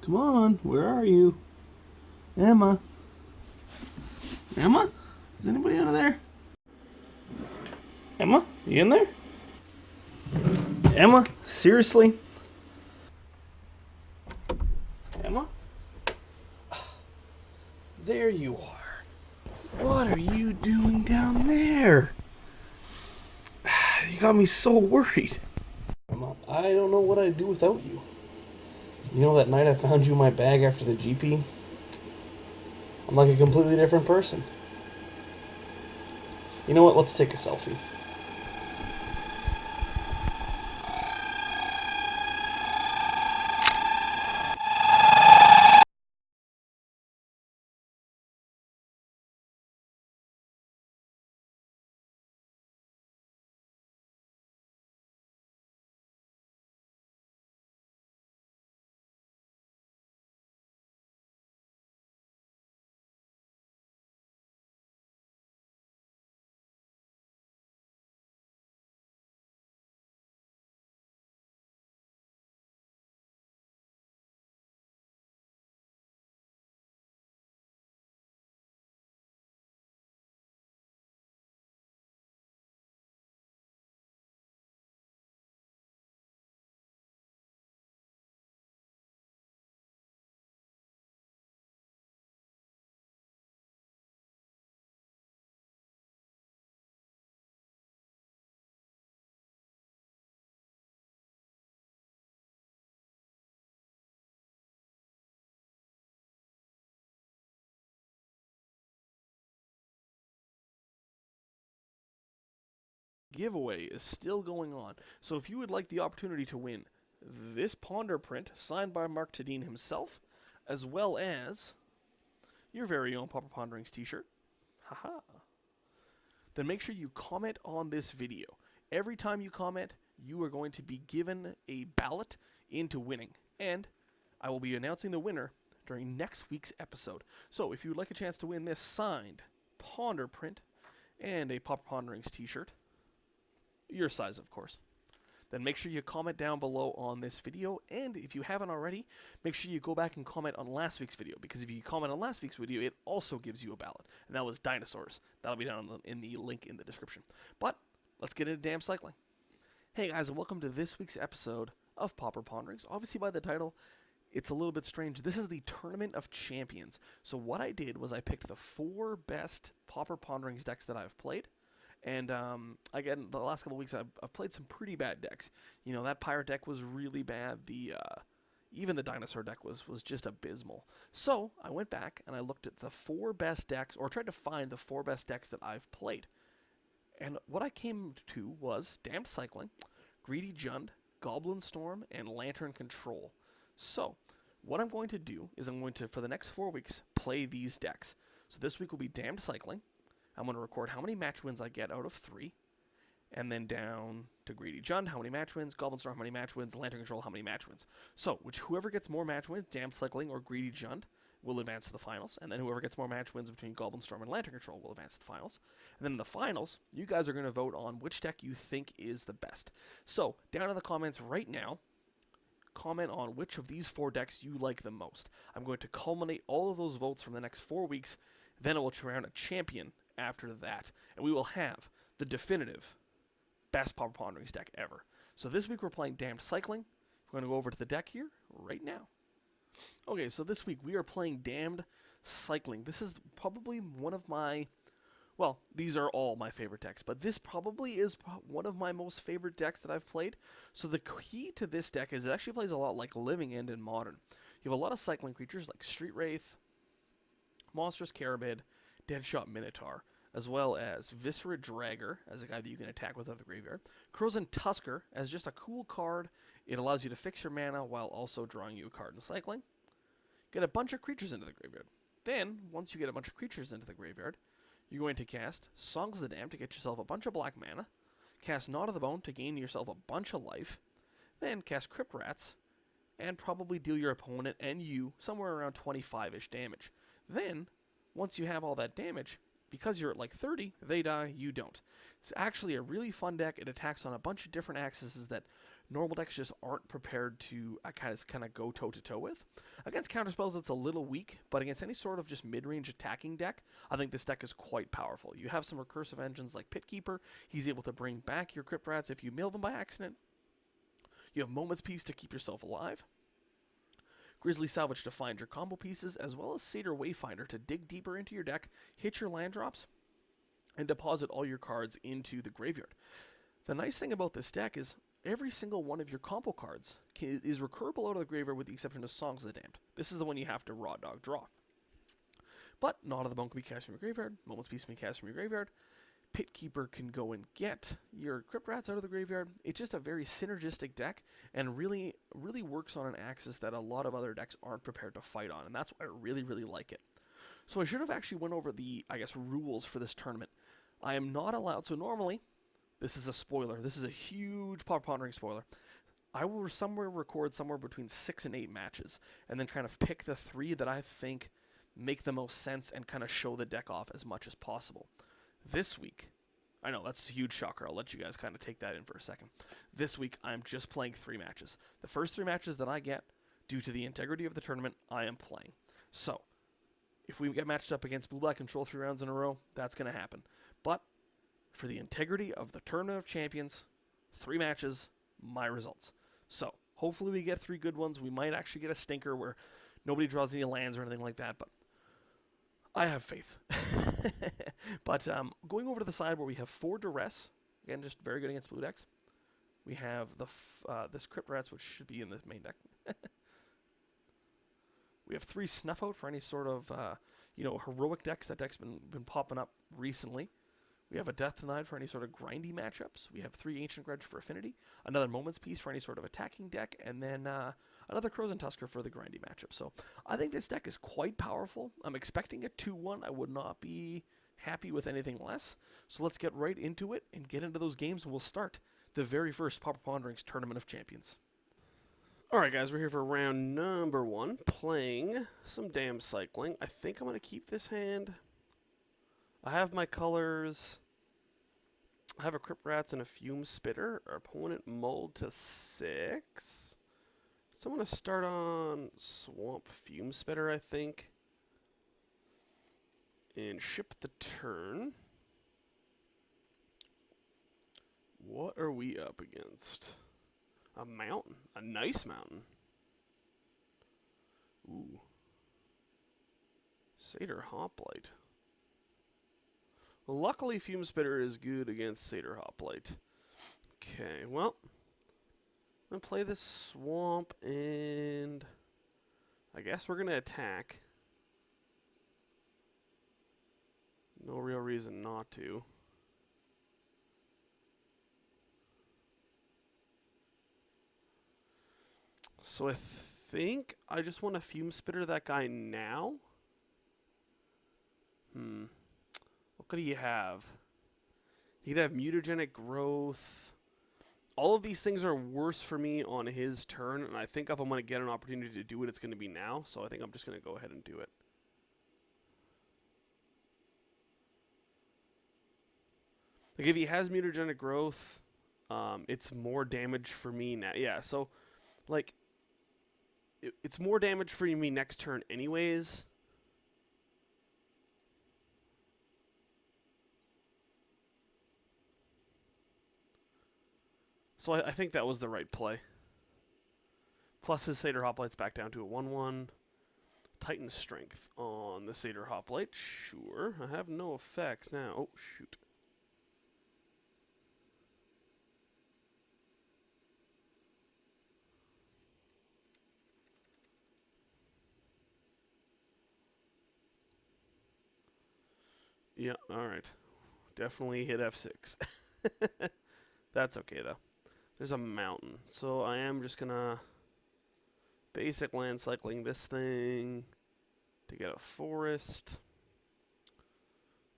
Come on, where are you? Emma? Emma? Is anybody under there? Emma? You in there? Emma? Seriously? Emma? There you are. What are you doing down there? You got me so worried. Emma, I don't know what I'd do without you. You know that night I found you in my bag after the GP? I'm like a completely different person. You know what? Let's take a selfie. Giveaway is still going on, so if you would like the opportunity to win this Ponder print signed by Mark Tadine himself, as well as your very own Pauper Ponderings t-shirt, haha, then make sure you comment on this video. Every time you comment, you are going to be given a ballot into winning, and I will be announcing the winner during next week's episode. So if you would like a chance to win this signed Ponder print and a Pauper Ponderings t-shirt, your size of course, then make sure you comment down below on this video, and if you haven't already, make sure you go back and comment on last week's video, because if you comment on last week's video, it also gives you a ballot, and that was dinosaurs. That'll be down in the link in the description. But let's get into damn cycling. Hey guys, and welcome to this week's episode of Pauper Ponderings. Obviously by the title, it's a little bit strange. This is the Tournament of Champions. So what I did was I picked the 4 best Pauper Ponderings decks that I've played. And again, the last couple of weeks, I've played some pretty bad decks. You know, that pirate deck was really bad. Even the dinosaur deck was just abysmal. So I went back and I looked at the 4 best decks, or tried to find the 4 best decks that I've played. And what I came to was Damned Cycling, Greedy Jund, Goblin Storm, and Lantern Control. So what I'm going to do is I'm going to, for the next 4 weeks, play these decks. So this week will be Damned Cycling. I'm going to record how many match wins I get out of 3, and then down to Greedy Jund, how many match wins, Goblin Storm, how many match wins, Lantern Control, how many match wins. So, whoever gets more match wins, Damned Cycling or Greedy Jund, will advance to the finals, and then whoever gets more match wins between Goblin Storm and Lantern Control will advance to the finals. And then in the finals, you guys are going to vote on which deck you think is the best. So, down in the comments right now, comment on which of these 4 decks you like the most. I'm going to culminate all of those votes from the next 4 weeks, then I will crown a champion after that, and we will have the definitive best Pauper Ponderings deck ever. So this week we're playing Damned Cycling. We're going to go over to the deck here right now. Okay, so this week we are playing Damned Cycling. This is probably one of my, well, these are all my favorite decks, but this probably is one of my most favorite decks that I've played. So the key to this deck is it actually plays a lot like Living End in Modern. You have a lot of cycling creatures like Street Wraith, Monstrous Carabid, Deadshot Minotaur, as well as Viscera Dragger as a guy that you can attack with out of the graveyard. Krosan Tusker as just a cool card. It allows you to fix your mana while also drawing you a card in cycling. Get a bunch of creatures into the graveyard. Then, once you get a bunch of creatures into the graveyard, you're going to cast Songs of the Damned to get yourself a bunch of black mana, cast Gnaw to the Bone to gain yourself a bunch of life, then cast Crypt Rats, and probably deal your opponent and you somewhere around 25-ish damage. Then, once you have all that damage, because you're at like 30, they die, you don't. It's actually a really fun deck. It attacks on a bunch of different axes that normal decks just aren't prepared to kind of go toe-to-toe with. Against counterspells, it's a little weak, but against any sort of just mid-range attacking deck, I think this deck is quite powerful. You have some recursive engines like Pitkeeper. He's able to bring back your Crypt Rats if you mill them by accident. You have Moment's Peace to keep yourself alive. Grisly Salvage to find your combo pieces, as well as Satyr Wayfinder to dig deeper into your deck, hit your land drops, and deposit all your cards into the graveyard. The nice thing about this deck is every single one of your combo cards is recurable out of the graveyard with the exception of Songs of the Damned. This is the one you have to raw dog draw. But Knot of the Bone can be cast from your graveyard, Moment's Peace can be cast from your graveyard, Pitkeeper can go and get your Crypt Rats out of the graveyard. It's just a very synergistic deck and really works on an axis that a lot of other decks aren't prepared to fight on, and that's why I really like it. So I should have actually went over the, rules for this tournament. I am not allowed, so normally, this is a spoiler, this is a huge Pondering spoiler. I will record somewhere between 6 and 8 matches, and then kind of pick the 3 that I think make the most sense and kind of show the deck off as much as possible. This week, I know that's a huge shocker, I'll let you guys kind of take that in for a second. This week, I'm just playing 3 matches. The first 3 matches that I get, due to the integrity of the tournament, I am playing. So, if we get matched up against Blue-Black Control 3 rounds in a row, that's going to happen. But, for the integrity of the Tournament of Champions, 3 matches, my results. So, hopefully we get 3 good ones. We might actually get a stinker where nobody draws any lands or anything like that, but I have faith. But going over to the side where we have 4 Duress, again, just very good against blue decks. We have this Crypt Rats, which should be in the main deck. We have 3 Snuff Out for any sort of heroic decks. That deck's been popping up recently. We have a Death Denied for any sort of grindy matchups. We have 3 Ancient Grudge for Affinity, another Moment's Peace for any sort of attacking deck, and then another Krosan Tusker for the grindy matchup. So I think this deck is quite powerful. I'm expecting a 2-1. I would not be happy with anything less. So let's get right into it and get into those games, and we'll start the very first Pauper Ponderings Tournament of Champions. Alright guys, we're here for round number 1, playing some Damn Cycling. I think I'm going to keep this hand. I have my colors. I have a Crypt Rats and a Fume Spitter. Our opponent mulled to 6. So I'm going to start on Swamp Fume Spitter, I think. And ship the turn. What are we up against? A mountain. A nice mountain. Ooh. Satyr Hoplite. Well, luckily, Fume Spitter is good against Satyr Hoplite. Okay, well, I'm going to play this Swamp, and I guess we're going to attack. No real reason not to. So I think I just want to Fume Spitter that guy now. What could he have? He could have Mutagenic Growth. All of these things are worse for me on his turn, and I think if I'm going to get an opportunity to do it, it's going to be now. So I think I'm just going to go ahead and do it. Like if he has Mutagenic Growth, it's more damage for me now. Yeah, so like it's more damage for me next turn anyways. So I think that was the right play. Plus his Satyr Hoplite's back down to a 1-1. Titan Strength on the Satyr Hoplite. Sure. I have no effects now. Oh, shoot. Yeah, alright. Definitely hit F6. That's okay, though. There's a mountain. So I am just going to basic land cycling this thing to get a forest.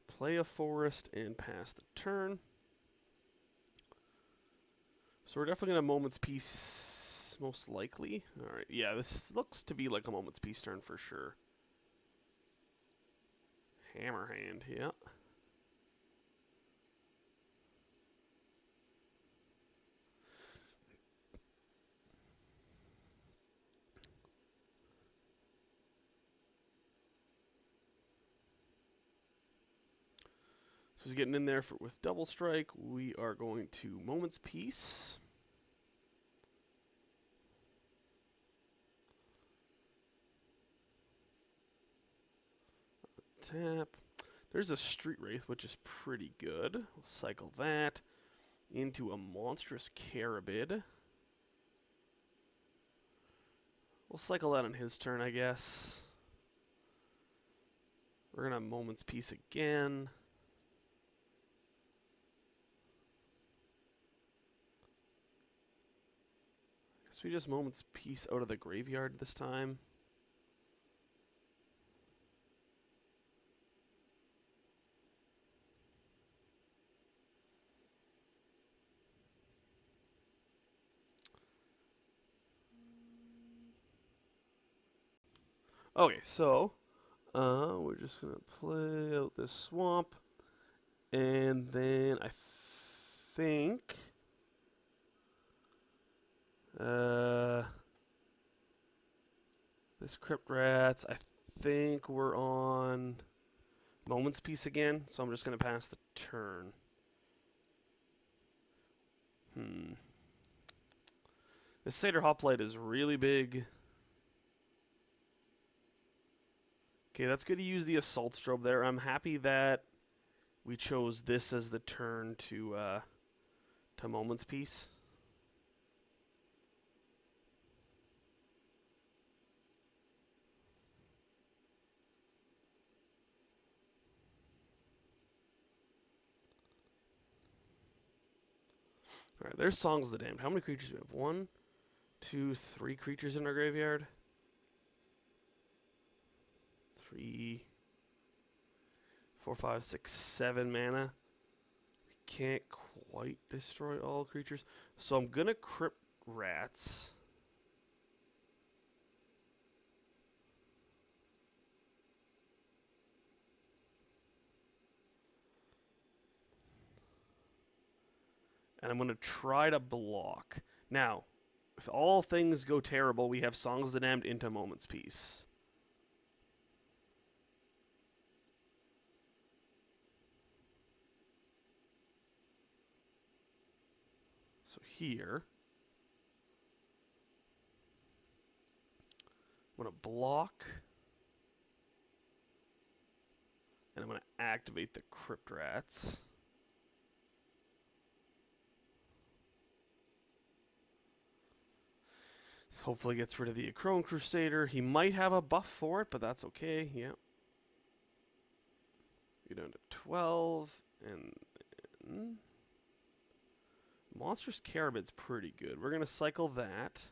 Play a forest and pass the turn. So we're definitely going to Moment's Peace, most likely. Alright, yeah, this looks to be like a Moment's Peace turn for sure. Hammerhand, yeah. he's getting in there with Double Strike. We are going to Moment's Peace. Tap. There's a Street Wraith, which is pretty good. We'll cycle that into a Monstrous Carabid. We'll cycle that on his turn, I guess. We're going to have Moment's Peace again. Guess we just Moment's Peace out of the graveyard this time. Okay, so we're just going to play out this swamp. And then I think this Crypt Rats, I think we're on Moment's Peace again. So I'm just going to pass the turn. This Satyr Hoplite is really big. Okay, that's good to use the Assault Strobe there. I'm happy that we chose this as the turn to Moment's Peace. Alright, there's Songs of the Damned. How many creatures do we have? 1, 2, 3 creatures in our graveyard. 3, 4, 5, 6, 7 mana. We can't quite destroy all creatures. So I'm going to Crypt Rats. And I'm going to try to block. Now, if all things go terrible, we have Songs of the Damned into Moment's Peace. So here, I'm going to block, and I'm going to activate the Crypt Rats. Hopefully gets rid of the Akron Crusader. He might have a buff for it, but that's okay. Yeah. Go down to 12, and then Monstrous Carabid's pretty good. We're going to cycle that.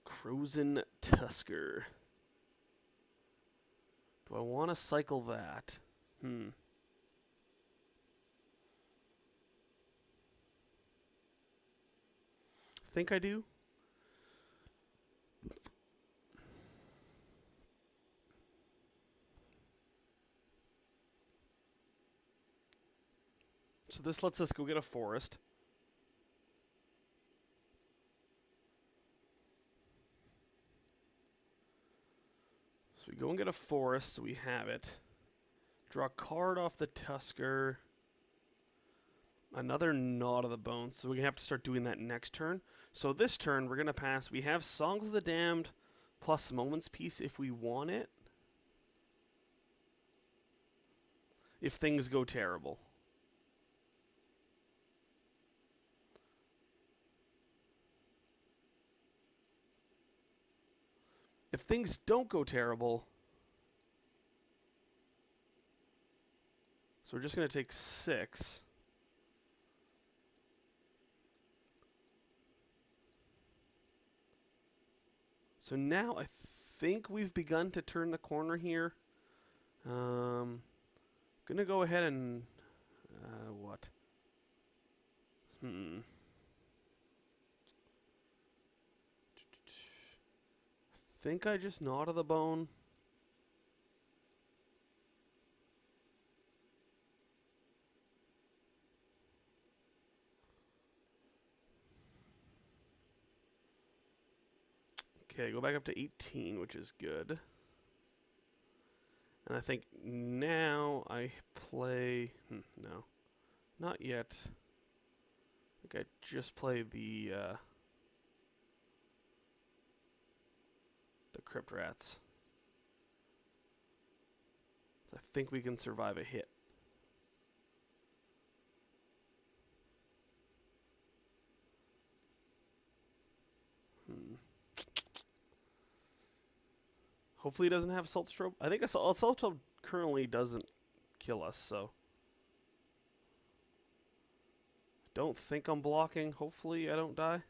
Krosan Tusker. Do I want to cycle that? I think I do. So this lets us go get a forest. So we go and get a forest, so we have it. Draw a card off the Tusker. Another Gnaw to the Bone, so we're going to have to start doing that next turn. So this turn, we're going to pass. We have Songs of the Damned plus Moment's Peace if we want it. If things go terrible. If things don't go terrible, so we're just going to take 6. So now I think we've begun to turn the corner here. Going to go ahead and what? I think I just Gnaw to the Bone. Okay, go back up to 18, which is good. And I think now I play... no. Not yet. I think I just play the Crypt Rats. I think we can survive a hit. Hopefully it doesn't have Assault Strobe. I think Assault Strobe currently doesn't kill us, so... Don't think I'm blocking. Hopefully I don't die.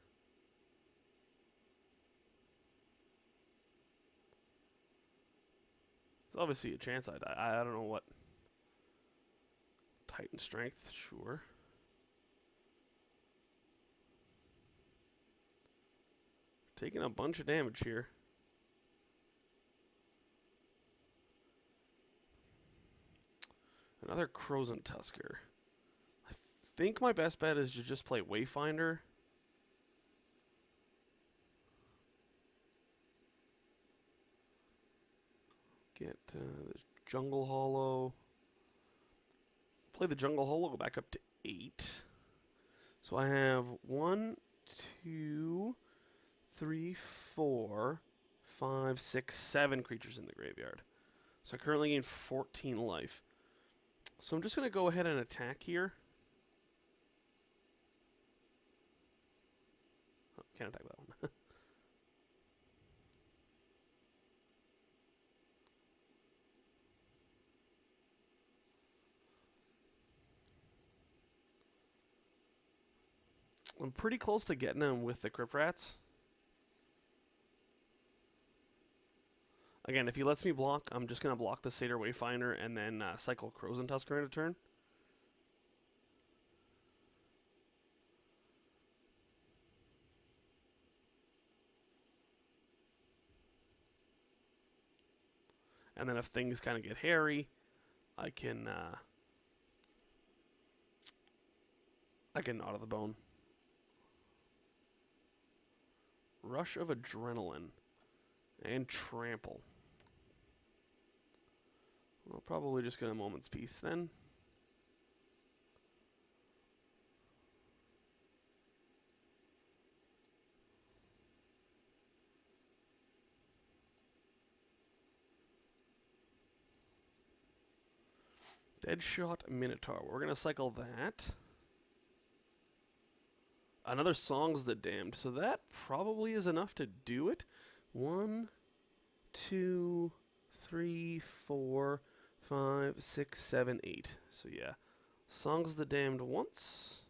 There's obviously a chance I die. I don't know what. Titan Strength, sure. Taking a bunch of damage here. Another Krosan Tusker. I think my best bet is to just play Wayfinder. Get the Jungle Hollow. Play the Jungle Hollow, go back up to 8. So I have 1, 2, 3, 4, 5, 6, 7 creatures in the graveyard. So I currently gain 14 life. So I'm just going to go ahead and attack here. Oh, can't attack that one. I'm pretty close to getting him with the Crypt Rats. Again, if he lets me block, I'm just going to block the Satyr Wayfinder and then cycle Krosan Tusker into turn. And then if things kind of get hairy, I can Gnaw to the Bone. Rush of Adrenaline and Trample. I'll probably just get a Moment's Peace then. Deadshot Minotaur. We're going to cycle that. Another Song's the Damned. So that probably is enough to do it. 1, 2, 3, 4, 5, 6, 7, 8. So yeah. Song's the Damned once.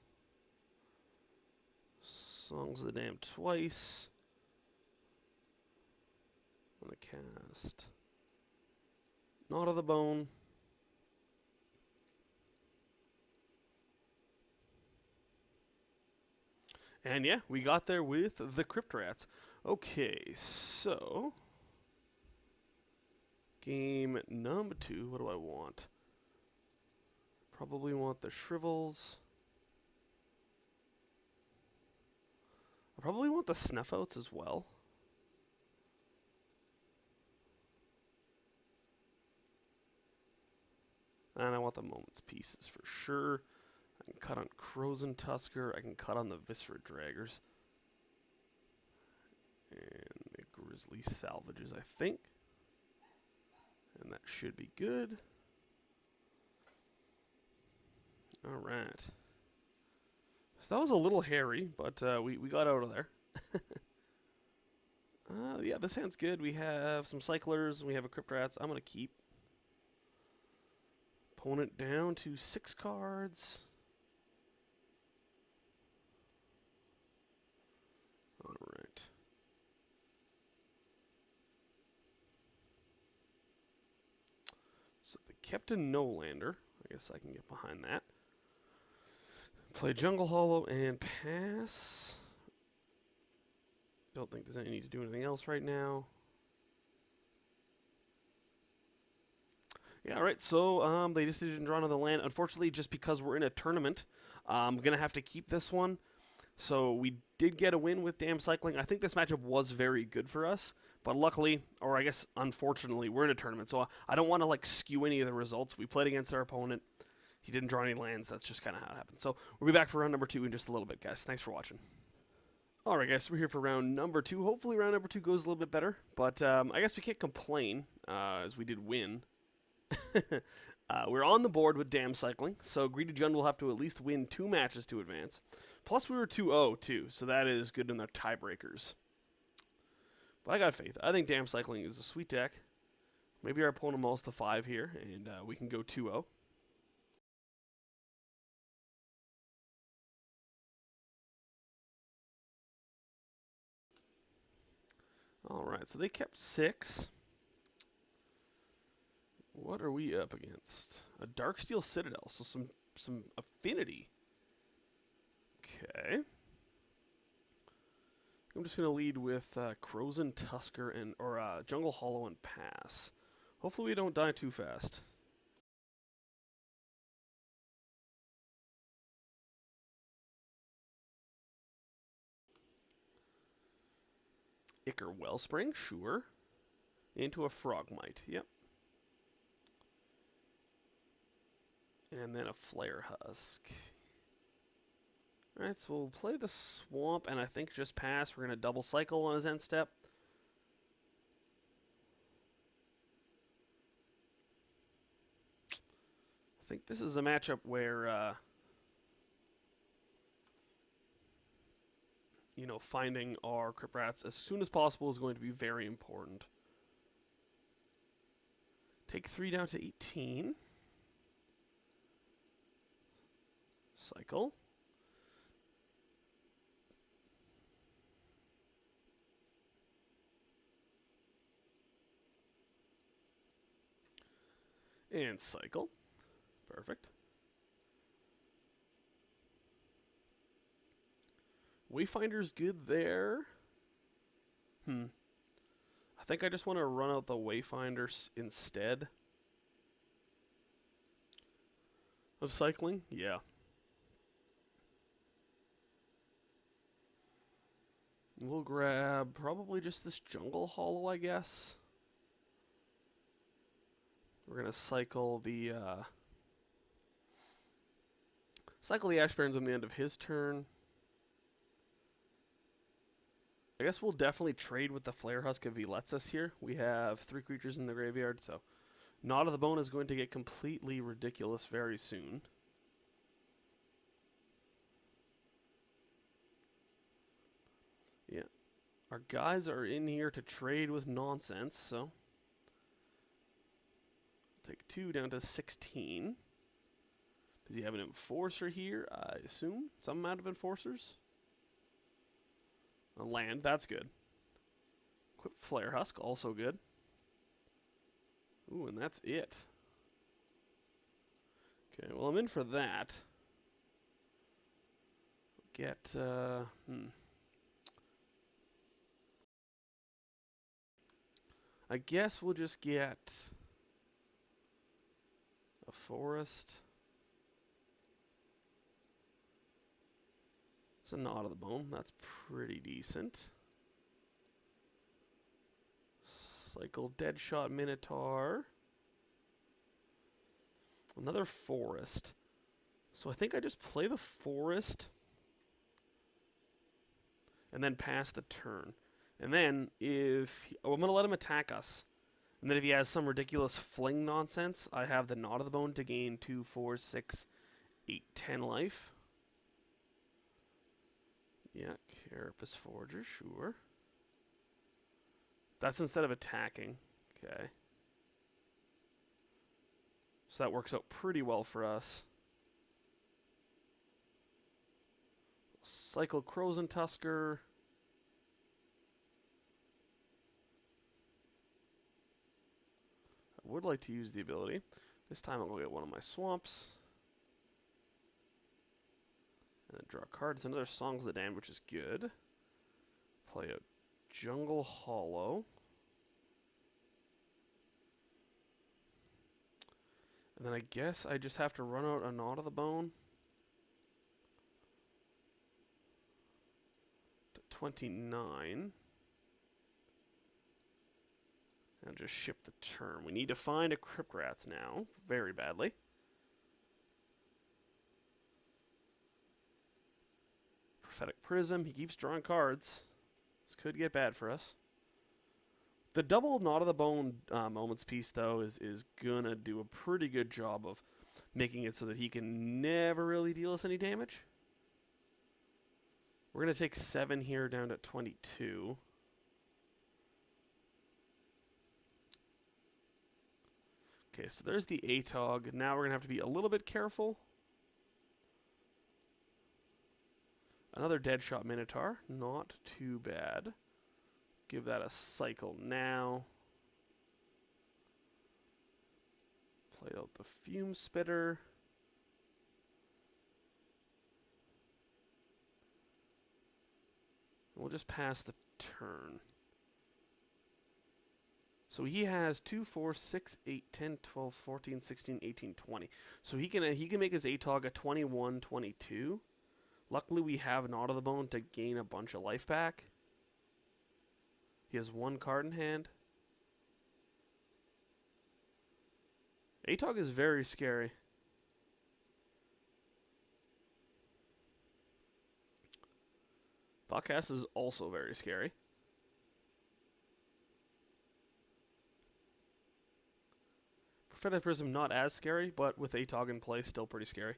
Song's the Damned twice. I'm going to cast Gnaw to the Bone. And yeah, we got there with the Crypt Rats. Okay, so game number 2. What do I want? Probably want the Shrivels. I probably want the Snuff Outs as well. And I want the Moment's Pieces for sure. I can cut on Krosan Tusker. I can cut on the Viscera Draggers. And the Grisly Salvages, I think. And that should be good. Alright. So that was a little hairy, but we got out of there. Yeah, this hand's good. We have some Cyclers, and we have a Crypt Rats. I'm going to keep. Opponent down to 6 cards. Alright. So they kept a No-Lander. I guess I can get behind that. Play Jungle Hollow and pass. Don't think there's any need to do anything else right now. Yeah, alright, so they just didn't draw another land. Unfortunately, just because we're in a tournament, I'm going to have to keep this one. So we did get a win with Dam Cycling. I think this matchup was very good for us, but luckily, or I guess unfortunately, we're in a tournament, so I don't want to like skew any of the results. We played against our opponent. He didn't draw any lands. That's just kind of how it happened. So we'll be back for round number 2 in just a little bit, guys. Thanks for watching. Alright, guys, so we're here for round number 2. Hopefully round number 2 goes a little bit better, but I guess we can't complain, as we did win. We're on the board with Dam Cycling, so Greedy Jund will have to at least win 2 matches to advance. Plus, we were 2-0, too, so that is good in the tiebreakers. But I got faith. I think Dam Cycling is a sweet deck. Maybe our opponent mulls to 5 here, and we can go 2-0. Alright, so they kept 6. What are we up against? A Darksteel Citadel, so some affinity. Okay. I'm just going to lead with Krosan Tusker and or Jungle Hollow and pass. Hopefully we don't die too fast. Ichor Wellspring, sure. Into a Frogmite, yep. And then a Flare Husk. Alright, so we'll play the Swamp, and I think just pass. We're going to double cycle on his end step. I think this is a matchup where, you know, finding our Crypt Rats as soon as possible is going to be very important. Take 3 down to 18. Cycle. And cycle. Perfect. Wayfinder's good there. I think I just want to run out the Wayfinder instead of cycling. Yeah. We'll grab probably just this Jungle Hollow, I guess. We're going to cycle the Ash Barrens on the end of his turn. I guess we'll definitely trade with the Flare Husk if he lets us here. We have 3 creatures in the graveyard, so Gnaw to the Bone is going to get completely ridiculous very soon. Yeah. Our guys are in here to trade with nonsense, so take 2 down to 16. Does he have an Enforcer here? I assume some amount of Enforcers. A land, that's good. Equip Flare Husk, also good. Ooh, and that's it. Okay, well, I'm in for that. Get, I guess we'll just get a forest. It's a Gnaw to the Bone. That's pretty decent. Cycle Deadshot Minotaur. Another forest. So I think I just play the forest and then pass the turn. And then if I'm going to let him attack us. And then if he has some ridiculous fling nonsense, I have the Gnaw to the Bone to gain 2, 4, 6, 8, 10 life. Yeah, Carapace Forger, sure. That's instead of attacking. Okay. So that works out pretty well for us. Cycle Krosan Tusker. I would like to use the ability. This time I'll go get one of my swamps. And then draw a card. It's another Songs of the Damned, which is good. Play a Jungle Hollow. And then I guess I just have to run out a Gnaw to the Bone. 29. And just ship the turn. We need to find a Crypt Rats now, very badly. Prophetic Prism, he keeps drawing cards. This could get bad for us. The double Knot of the Bone Moments piece, though, is gonna do a pretty good job of making it so that he can never really deal us any damage. We're gonna take 7 here down to 22. Okay, so there's the ATOG. Now we're gonna have to be a little bit careful. Another Deadshot Minotaur, not too bad. Give that a cycle now. Play out the Fume Spitter. We'll just pass the turn. So he has 2, 4, 6, 8, 10, 12, 14, 16, 18, 20. So he can make his ATOG a 21, 22. Luckily we have Knot of the Bone to gain a bunch of life back. He has 1 card in hand. ATOG is very scary. Thoughtcast is also very scary. Prophetic Prism not as scary, but with ATOG in play, still pretty scary.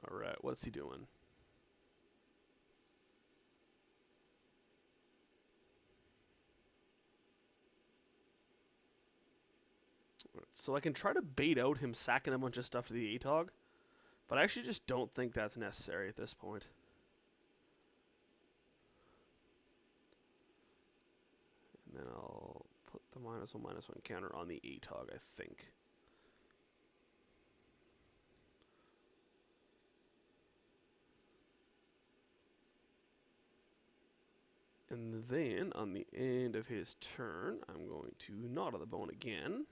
Alright, what's he doing? So I can try to bait out him sacking a bunch of stuff to the ATOG, but I actually just don't think that's necessary at this point. And then I'll put the -1/-1 counter on the ATOG, I think. And then, on the end of his turn, I'm going to Knot of the Bone again.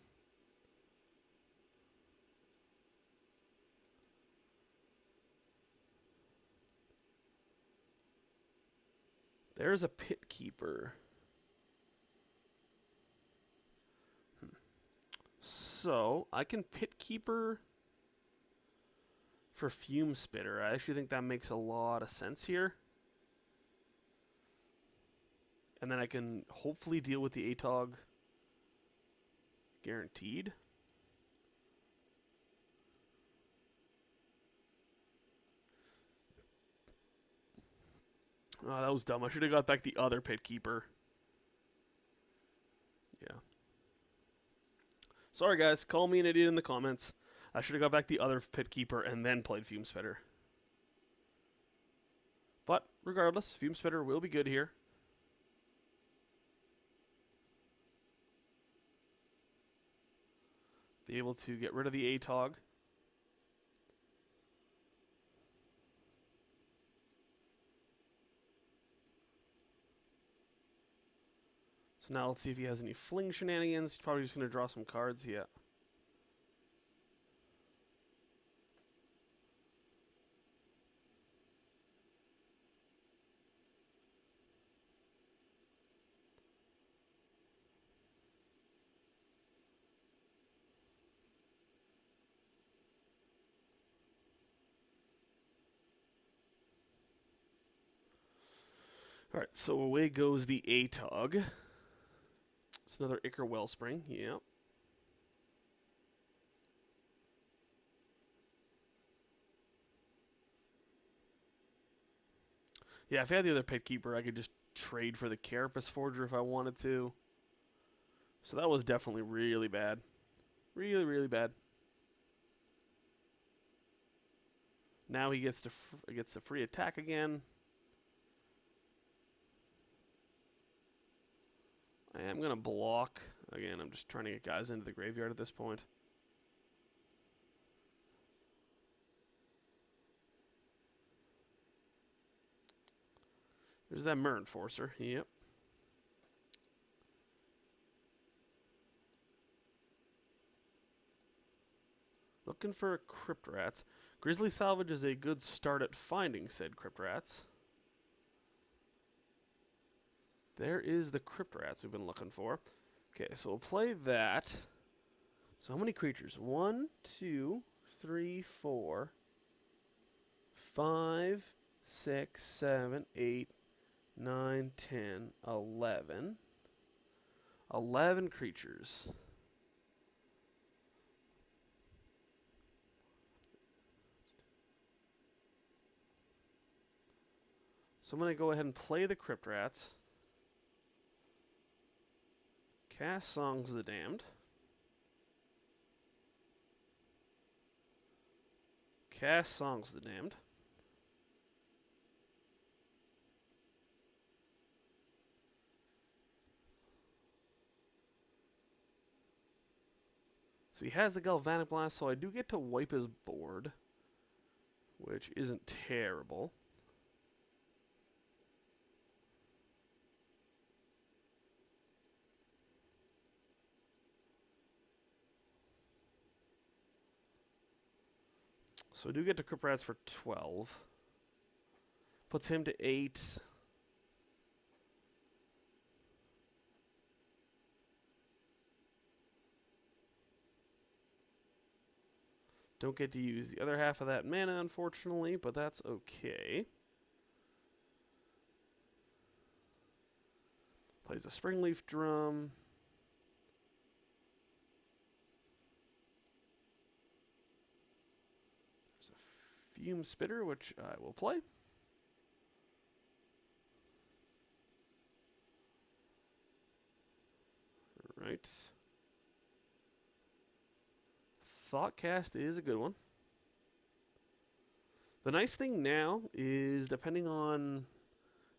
There's a Pit Keeper. So, I can Pit Keeper for Fume Spitter. I actually think that makes a lot of sense here. And then I can hopefully deal with the ATOG guaranteed. Oh, that was dumb. I should have got back the other Pit Keeper. Yeah. Sorry, guys. Call me an idiot in the comments. I should have got back the other Pit Keeper and then played Fume Spitter. But, regardless, Fume Spitter will be good here. Be able to get rid of the ATOG. So now let's see if he has any fling shenanigans. He's probably just going to draw some cards. Yeah. Alright, so away goes the ATOG. It's another Ichor Wellspring, yeah. Yeah, if I had the other Pit Keeper, I could just trade for the Carapace Forger if I wanted to. So that was definitely really bad. Really, really bad. Now he gets to free attack again. I am going to block. Again, I'm just trying to get guys into the graveyard at this point. There's that Mirror Enforcer. Yep. Looking for Crypt Rats. Grisly Salvage is a good start at finding said Crypt Rats. There is the Crypt Rats we've been looking for. Okay, so we'll play that. So how many creatures? 1, 2, 3, 4, 5, 6, 7, 8, 9, 10, 11. 11 creatures. So I'm going to go ahead and play the Crypt Rats. Cast Songs of the Damned. Cast Songs of the Damned. So he has the Galvanic Blast, so I do get to wipe his board, which isn't terrible. So I do get to Crypt Rats for 12. Puts him to 8. Don't get to use the other half of that mana, unfortunately, but that's okay. Plays a Springleaf Drum. There's a Fume Spitter, which I will play. Right. Thoughtcast is a good one. The nice thing now is, depending on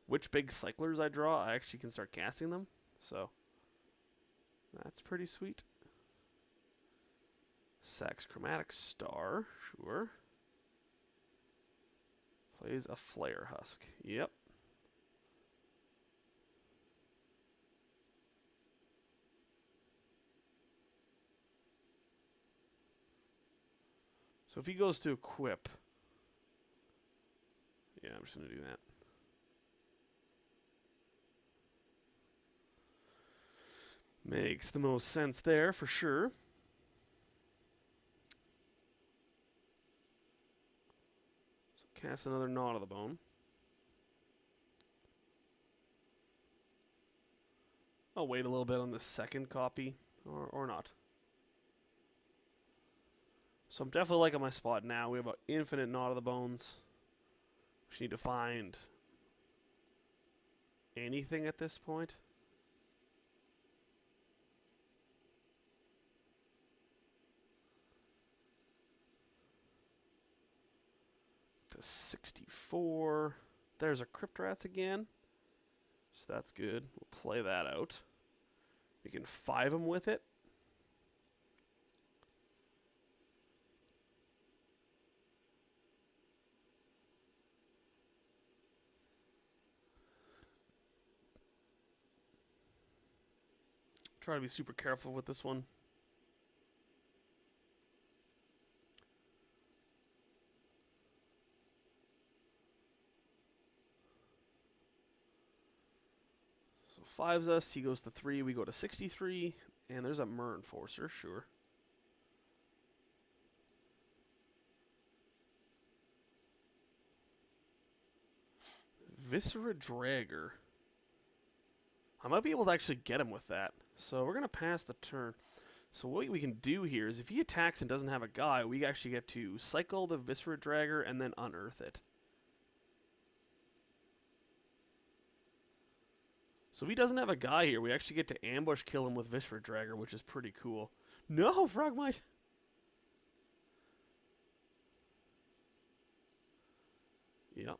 which big cyclers I draw, I actually can start casting them. So, that's pretty sweet. Sax Chromatic Star, sure. Plays a Flare Husk. Yep. So if he goes to equip, yeah, I'm just going to do that. Makes the most sense there, for sure. So cast another Gnaw to the Bone. I'll wait a little bit on the second copy, or not. So I'm definitely liking my spot now. We have an infinite Gnaw to the Bones. We just need to find anything at this point. To 64. There's a Crypt Rats again. So that's good. We'll play that out. We can 5 them with it. Try to be super careful with this one. So 5's us, he goes to 3, we go to 63, and there's a Mer Enforcer, sure. Viscera Dragger. I might be able to actually get him with that. So we're going to pass the turn. So what we can do here is if he attacks and doesn't have a guy, we actually get to cycle the Viscera Dragger and then unearth it. So if he doesn't have a guy here, we actually get to ambush kill him with Viscera Dragger, which is pretty cool. No, Frogmite! Yep.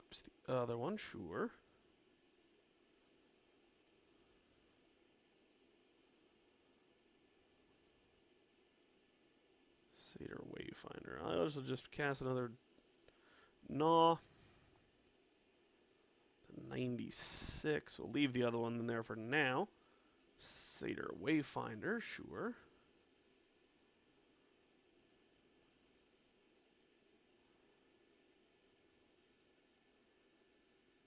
Oops, the other one, sure. Satyr Wayfinder. I also just cast another Gnaw. 96. We'll leave the other one in there for now. Satyr Wayfinder, sure.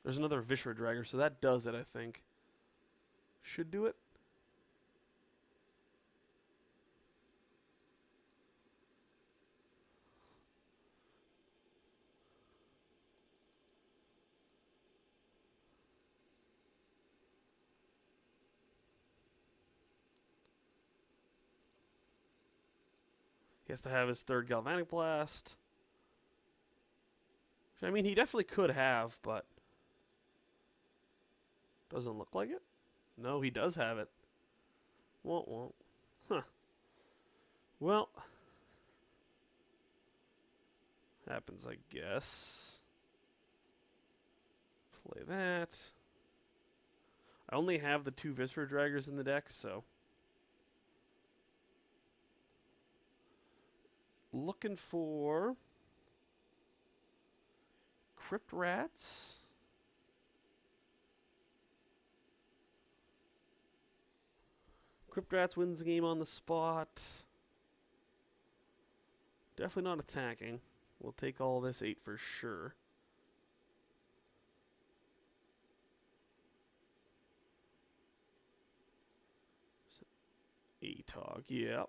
There's another Viscera Dragger, so that does it, I think. Should do it. He has to have his third Galvanic Blast. Which, I mean, he definitely could have, but doesn't look like it. No, he does have it. Won't. Huh. Well, happens, I guess. Play that. I only have the 2 Viscera Draggers in the deck, so looking for Crypt Rats. Crypt Rats wins the game on the spot. Definitely not attacking. We'll take all this 8 for sure. ATOG, yep.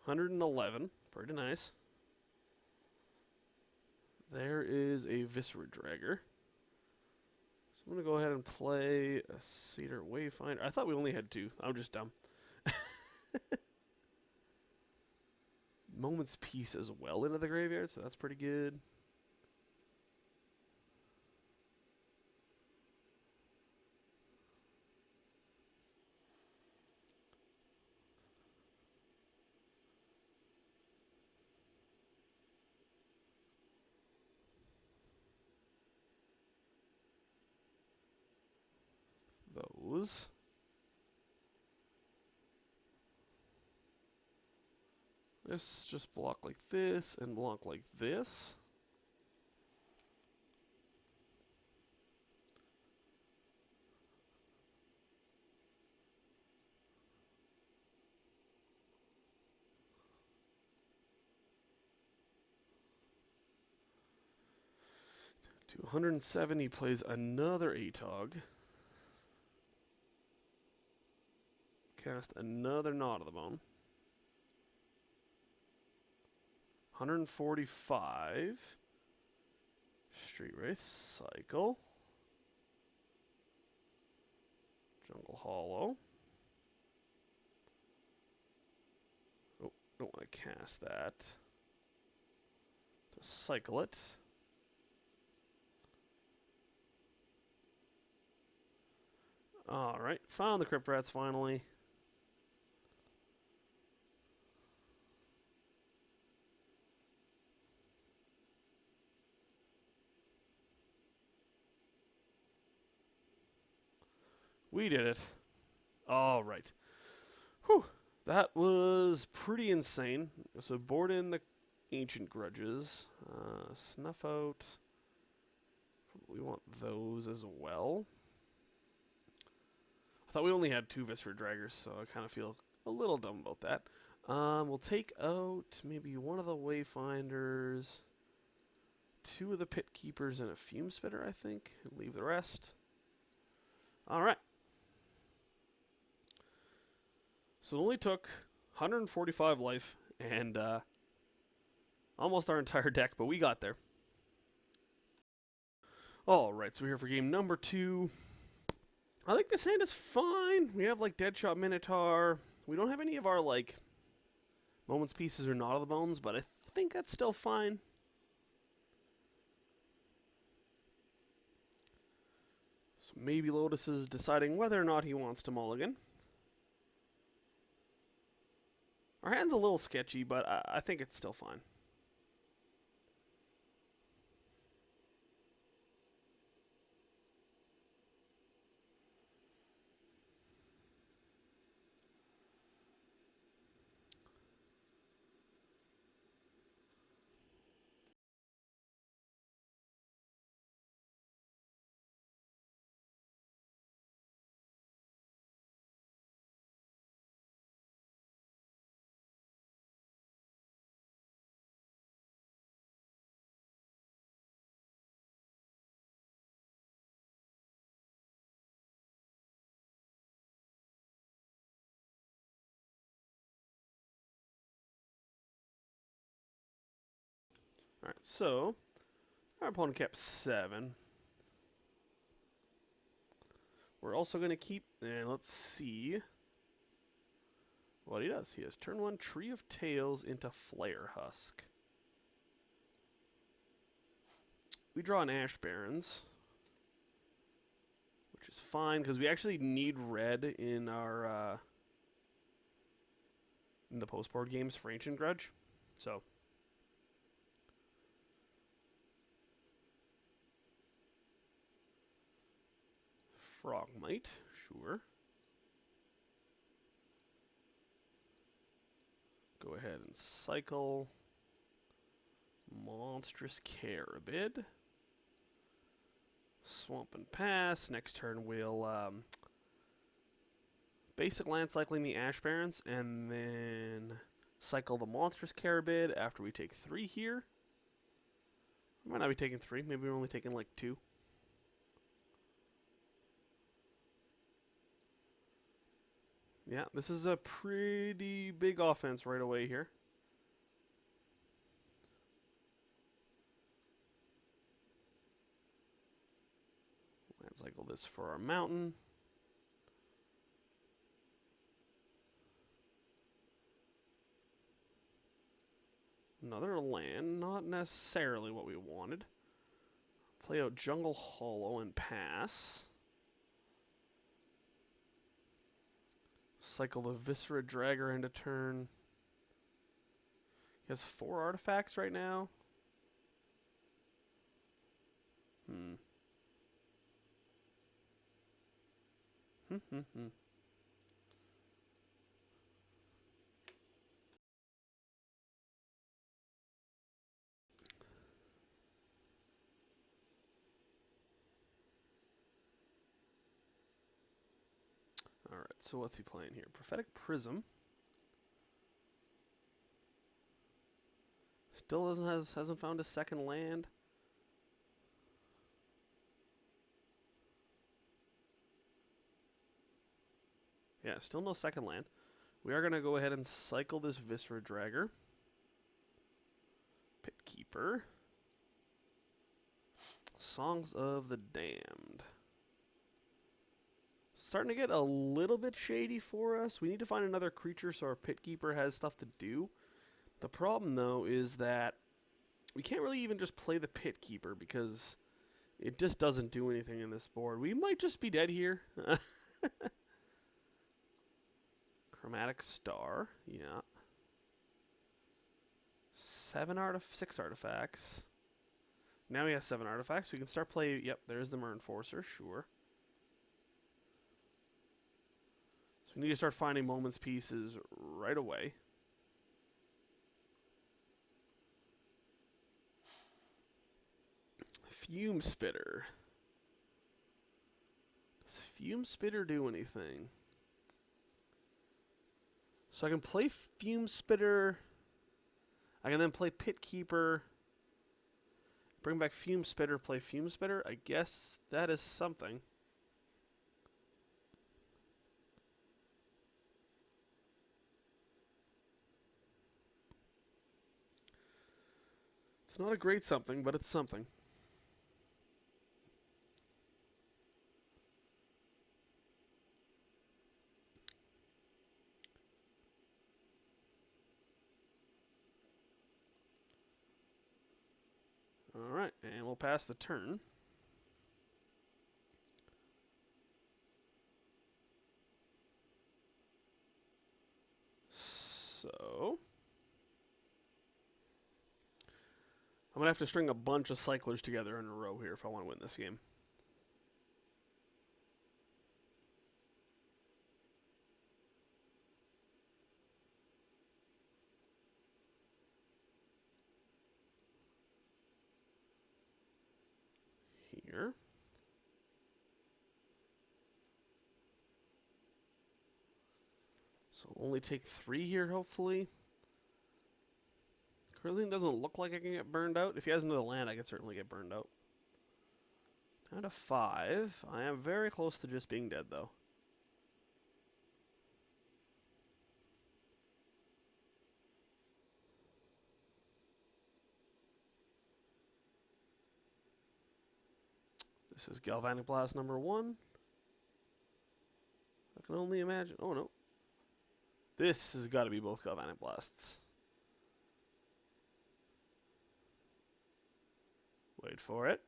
$111, pretty nice. There is a Viscera Dragger. So I'm going to go ahead and play a Satyr Wayfinder. I thought we only had 2. I'm just dumb. Moment's Peace as well into the graveyard, so that's pretty good. Those. This just block like this and block like this. To 170 plays another ATOG. Cast another Gnaw to the Bone. 145. Street Wraith, cycle. Jungle Hollow. Oh, don't want to cast that. To cycle it. Alright, found the Crypt Rats finally. We did it. All right. Whew. That was pretty insane. So board in the Ancient Grudges. Snuff out. We want those as well. I thought we only had 2 Viscera Draggers, so I kind of feel a little dumb about that. We'll take out maybe one of the Wayfinders, 2 of the Pit Keepers, and a Fume Spitter, I think. And leave the rest. All right. So it only took 145 life and almost our entire deck, but we got there. Alright, so we're here for game number 2. I think this hand is fine. We have like Deadshot Minotaur. We don't have any of our like Moment's Pieces or Gnaw to the Bones, but I think that's still fine. So maybe Lotus is deciding whether or not he wants to mulligan. Our hand's a little sketchy, but I think it's still fine. Alright, so our opponent kept 7. We're also going to keep, and let's see what he does. He has turn 1 Tree of Tails into Flare Husk. We draw an Ash Barrens, which is fine because we actually need red in our in the post-board games for Ancient Grudge. So Frogmite, sure. Go ahead and cycle Monstrous Carabid. Swamp and Pass. Next turn we'll basic land cycling the Ash Barrens and then cycle the Monstrous Carabid after we take 3 here. We might not be taking 3, maybe we're only taking like 2. Yeah, this is a pretty big offense right away here. Let's cycle this for our mountain. Another land, not necessarily what we wanted. Play out Jungle Hollow and pass. Cycle the Viscera Dragger into turn. He has 4 artifacts right now. Alright, so what's he playing here? Prophetic Prism. Still hasn't found a second land. Yeah, still no second land. We are going to go ahead and cycle this Viscera Dragger. Pit Keeper. Songs of the Damned. Starting to get a little bit shady for us. We need to find another creature so our Pit Keeper has stuff to do. The problem, though, is that we can't really even just play the Pit Keeper because it just doesn't do anything in this board. We might just be dead here. Chromatic Star, yeah. 6 artifacts. Now we have 7 artifacts. We can start play. Yep, there's the Mernforcer, sure. So we need to start finding Moments pieces right away. Fume Spitter. Does Fume Spitter do anything? So I can play Fume Spitter. I can then play Pit Keeper. Bring back Fume Spitter, play Fume Spitter. I guess that is something. It's not a great something, but it's something. Alright, and we'll pass the turn. So I'm going to have to string a bunch of cyclers together in a row here if I want to win this game. Here. So I'll only take 3 here, hopefully. Curling doesn't look like I can get burned out. If he has another land, I can certainly get burned out. Down to 5. I am very close to just being dead, though. This is Galvanic Blast number 1. I can only imagine. Oh no. This has got to be both Galvanic Blasts. Wait for it.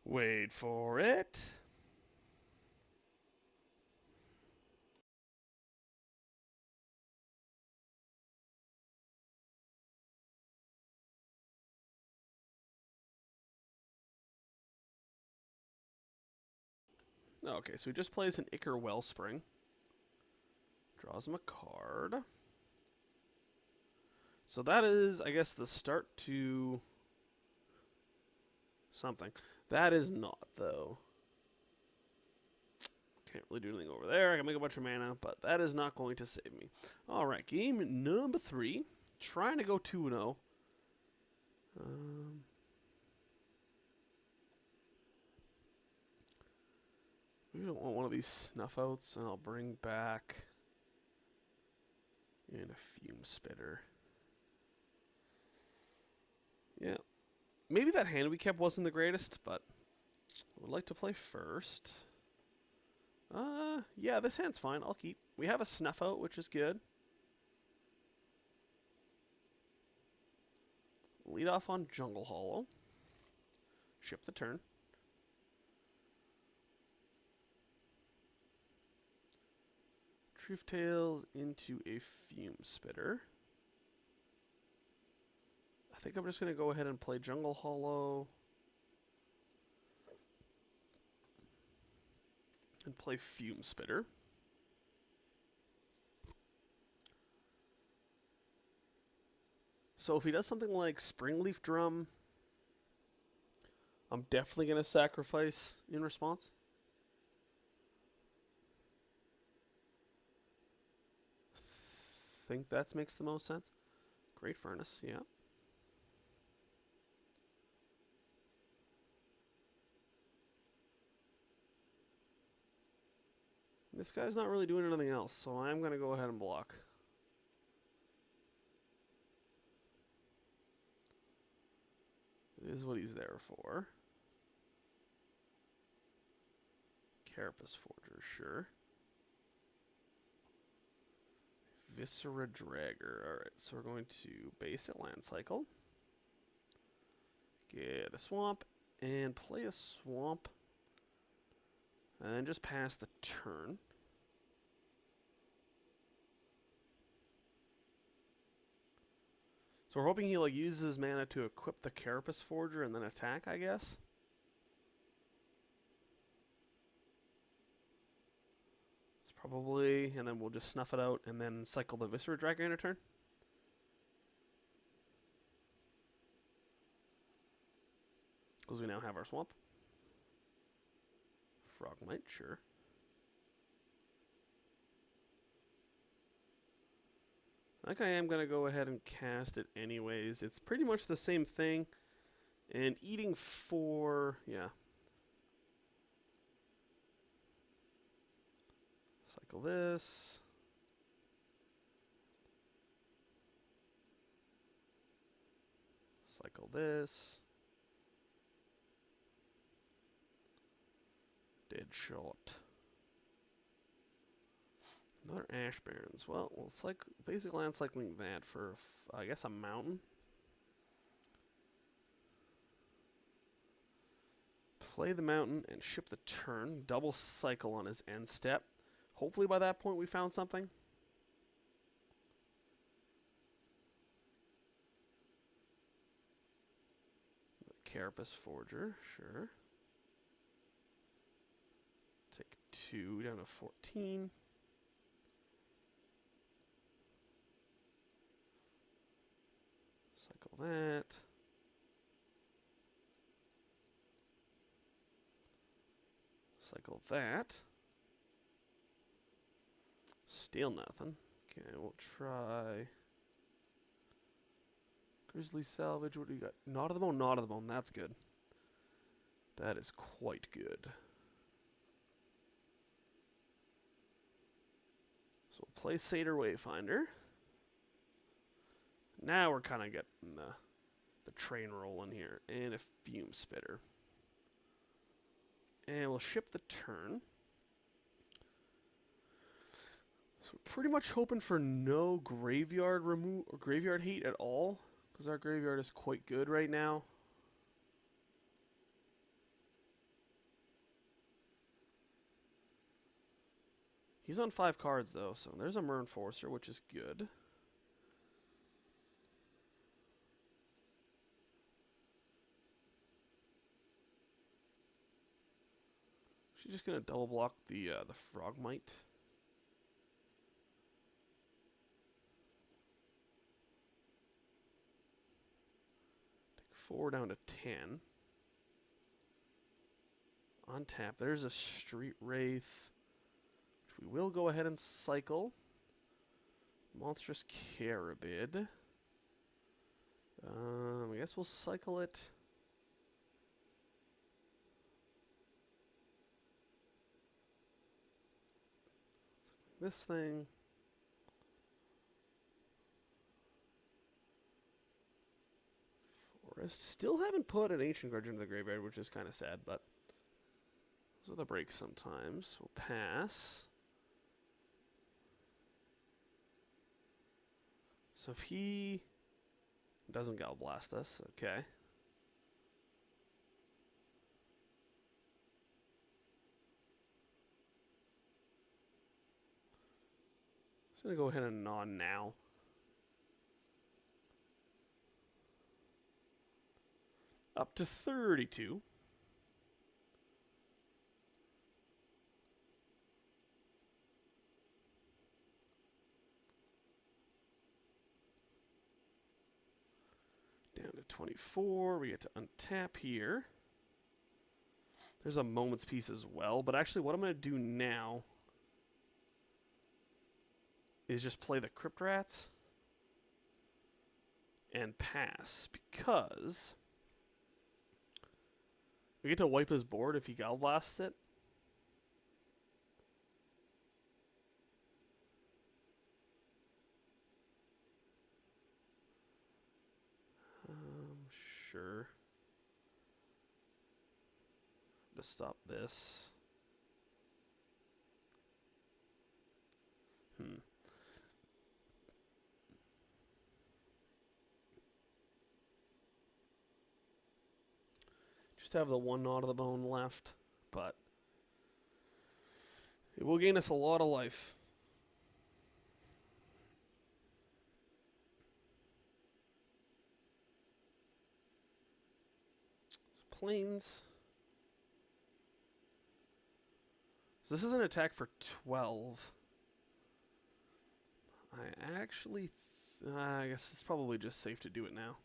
Wait for it. Okay, so he just plays an Ichor Wellspring. Draws him a card. So that is, I guess, the start to something. That is not, though. Can't really do anything over there. I can make a bunch of mana, but that is not going to save me. Alright, game number 3. Trying to go 2-0. Maybe I don't want one of these snuff outs, and I'll bring back in a Fume Spitter. Yeah. Maybe that hand we kept wasn't the greatest, but I would like to play first. Yeah, this hand's fine. I'll keep. We have a snuff out, which is good. Lead off on Jungle Hollow. Ship the turn. Truth Tales into a Fume Spitter. I think I'm just going to go ahead and play Jungle Hollow. And play Fume Spitter. So if he does something like Springleaf Drum, I'm definitely going to sacrifice in response. Think that makes the most sense. Great Furnace, yeah. This guy's not really doing anything else, so I'm going to go ahead and block. It is what he's there for. Carapace Forger, sure. Viscera Dragger. Alright, so we're going to base it land cycle. Get a swamp, and play a swamp. And then just pass the turn. So we're hoping he like uses his mana to equip the Carapace Forger and then attack, I guess. It's probably, and then we'll just snuff it out and then cycle the Viscera Dragger in a turn. Because we now have our swamp. Frogmite, sure. I think I am going to go ahead and cast it anyways. It's pretty much the same thing. And eating 4, yeah. Cycle this. Cycle this. Deadshot. Another Ash Barrens. Well, it's like basically land cycling that for, I guess, a mountain. Play the mountain and ship the turn. Double cycle on his end step. Hopefully by that point we found something. Carapace Forger, sure. Take 2 down to 14. Cycle that. Cycle that. Steal nothing. Okay, we'll try Grisly Salvage. What do you got? Knot of the Bone, Knot of the Bone. That's good. That is quite good. So we'll play Satyr Wayfinder. Now we're kind of getting the train rolling here. And a Fume Spitter. And we'll ship the turn. So we're pretty much hoping for no graveyard or graveyard hate at all, because our graveyard is quite good right now. He's on 5 cards though, so there's a Mernforcer, which is good. She's just gonna double block the Frogmite. Take 4 down to 10. On tap, there's a Street Wraith, which we will go ahead and cycle. Monstrous Carabid. I guess we'll cycle it. This thing. Forest. Still haven't put an Ancient Guardian into the graveyard, which is kind of sad, but those are the breaks sometimes. We'll pass. So if he doesn't Gal Blast us, okay. Just gonna go ahead and Gnaw now. Up to 32. Down to 24. We get to untap here. There's a Moment's Peace as well, but actually what I'm going to do now is just play the Crypt Rats and pass, because we get to wipe his board if he Gal Blasts it. Sure. To stop this. Just have the one Gnaw to the Bone left, but it will gain us a lot of life. Planes. So this is an attack for 12. I actually, I guess it's probably just safe to do it now.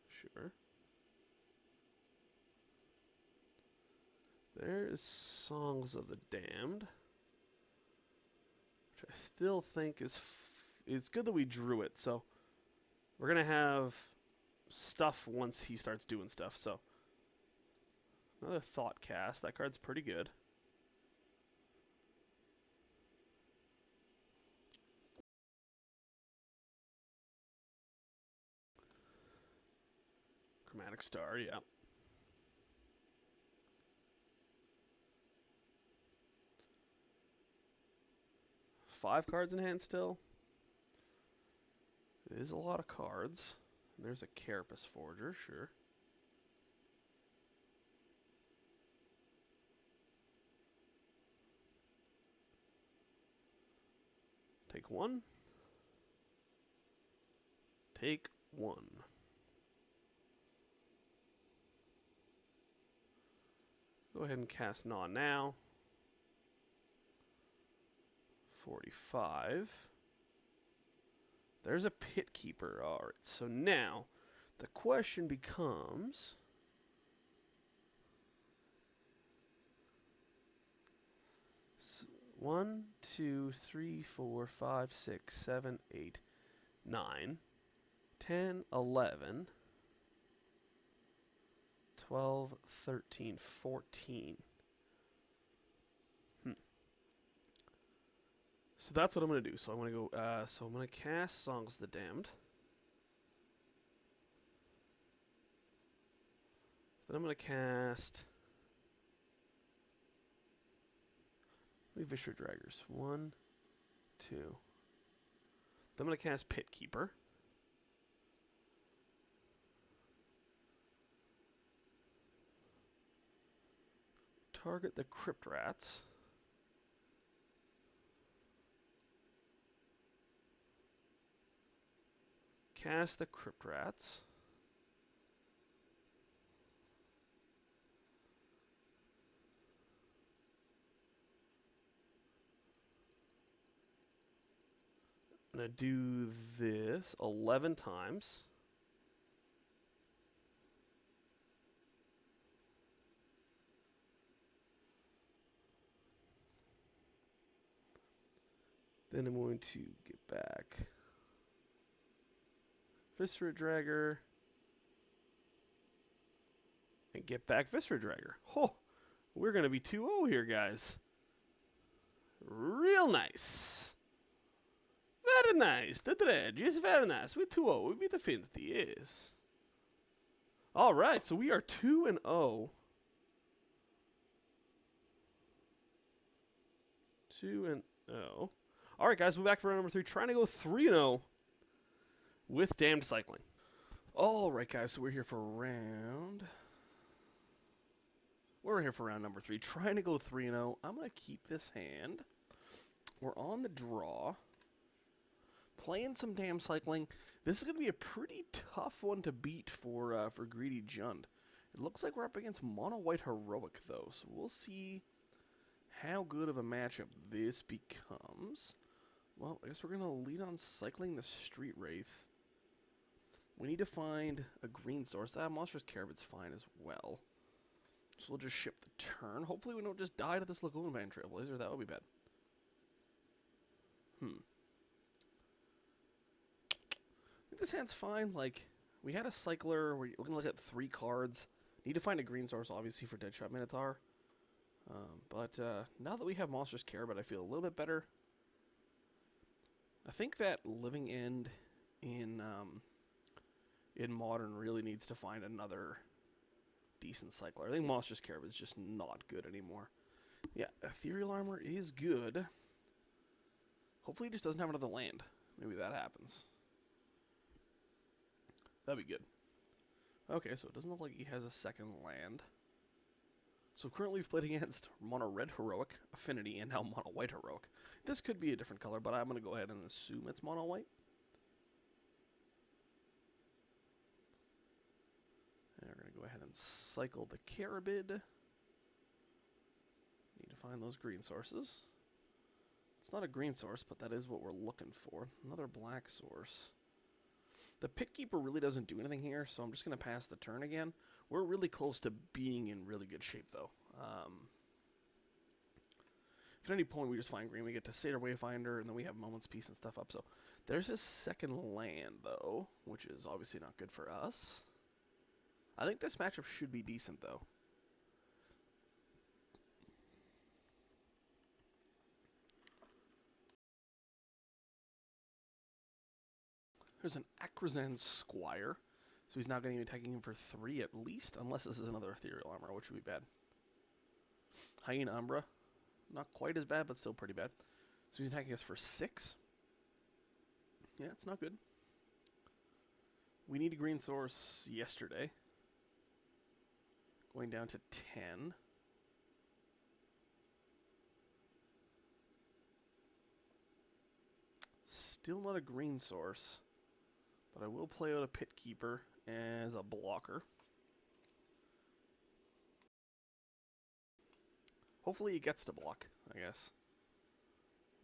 Sure. There is Songs of the Damned. I still think it's good that we drew it, so we're going to have stuff once he starts doing stuff, so another Thought Cast. That card's pretty good. Chromatic Star, yeah. Five cards in hand still. It is a lot of cards. And there's a Carapace Forger, sure. Take one. Take one. Go ahead and cast Gnaw now. 45. There's a Pit Keeper. Alright, so now the question becomes, one, 2, 3, 4, 5, 6, 7, 8, 9, 10, 11, 12, 13, 14. So that's what I'm going to do. So I'm going to go, so I'm going to cast Songs of the Damned. Then I'm going to cast Viscera Draggers. 1, 2. Then I'm going to cast Pit Keeper. Target the Crypt Rats. Cast the Crypt Rats. I'm going to do this 11 times. Then I'm going to get back Viscera Dragger and get back Viscera Dragger. Oh, we're going to be 2-0 here, guys. Real nice. Very nice. The dredge is very nice. We're 2-0. We beat the Finity, yes. All right, so we are 2-0. 2-0. All right, guys, we're back for round number 3. Trying to go 3-0 with Damned Cycling. All right, guys, so we're here for round... We're here for round number 3. Trying to go 3-0. I'm going to keep this hand. We're on the draw. Playing some Damned Cycling. This is going to be a pretty tough one to beat for Greedy Jund. It looks like we're up against Mono White Heroic, though, so we'll see how good of a matchup this becomes. Well, I guess we're going to lead on cycling the Street Wraith. We need to find a green source. That Monstrous Carabid's fine as well. So we'll just ship the turn. Hopefully we don't just die to this Lagoon Band Trailblazer. That would be bad. I think this hand's fine. Like, we had a cycler. We're going to look at 3 cards. Need to find a green source, obviously, for Deadshot Minotaur. But now that we have Monstrous Carabid, I feel a little bit better. I think that Living End in Modern really needs to find another decent cycler. I think Monstrous Carabid is just not good anymore. Yeah, Ethereal Armor is good. Hopefully he just doesn't have another land. Maybe that happens. That'd be good. Okay, so it doesn't look like he has a second land. So currently we've played against Mono Red Heroic, Affinity, and now Mono White Heroic. This could be a different color, but I'm going to go ahead and assume it's Mono White. And we're going to go ahead and cycle the Carabid. Need to find those green sources. It's not a green source, but that is what we're looking for. Another black source. The Pit Keeper really doesn't do anything here, so I'm just going to pass the turn again. We're really close to being in really good shape, though. If at any point we just find green, we get to Satyr Wayfinder, and then we have Moment's Peace and stuff up. So there's his second land, though, which is obviously not good for us. I think this matchup should be decent, though. There's an Akrazan Squire, so he's not going to be attacking him for 3 at least, unless this is another Ethereal Armor, which would be bad. Hyena Umbra, not quite as bad, but still pretty bad. So he's attacking us for 6. Yeah, it's not good. We need a green source yesterday. Going down to 10. Still not a green source. But I will play out a Pit Keeper as a blocker. Hopefully he gets to block, I guess.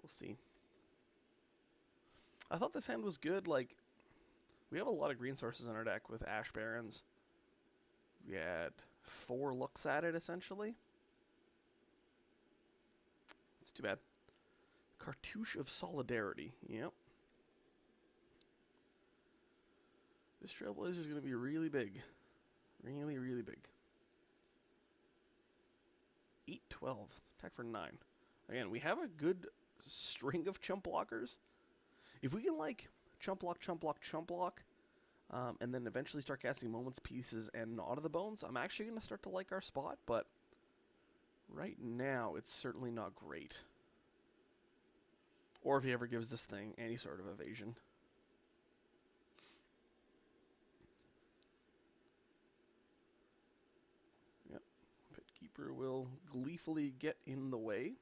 We'll see. I thought this hand was good. Like, we have a lot of green sources in our deck with Ash Barrens. We had 4 looks at it, essentially. It's too bad. Cartouche of Solidarity. Yep. This Trailblazer is going to be really big. Really, really big. 8, 12. Attack for 9. Again, we have a good string of chump blockers. If we can, like, chump block, chump block, chump block, and then eventually start casting Moments, Pieces, and Gnaw to the Bones, I'm actually going to start to like our spot, but right now it's certainly not great. Or if he ever gives this thing any sort of evasion. Yep. Pit Keeper will gleefully get in the way.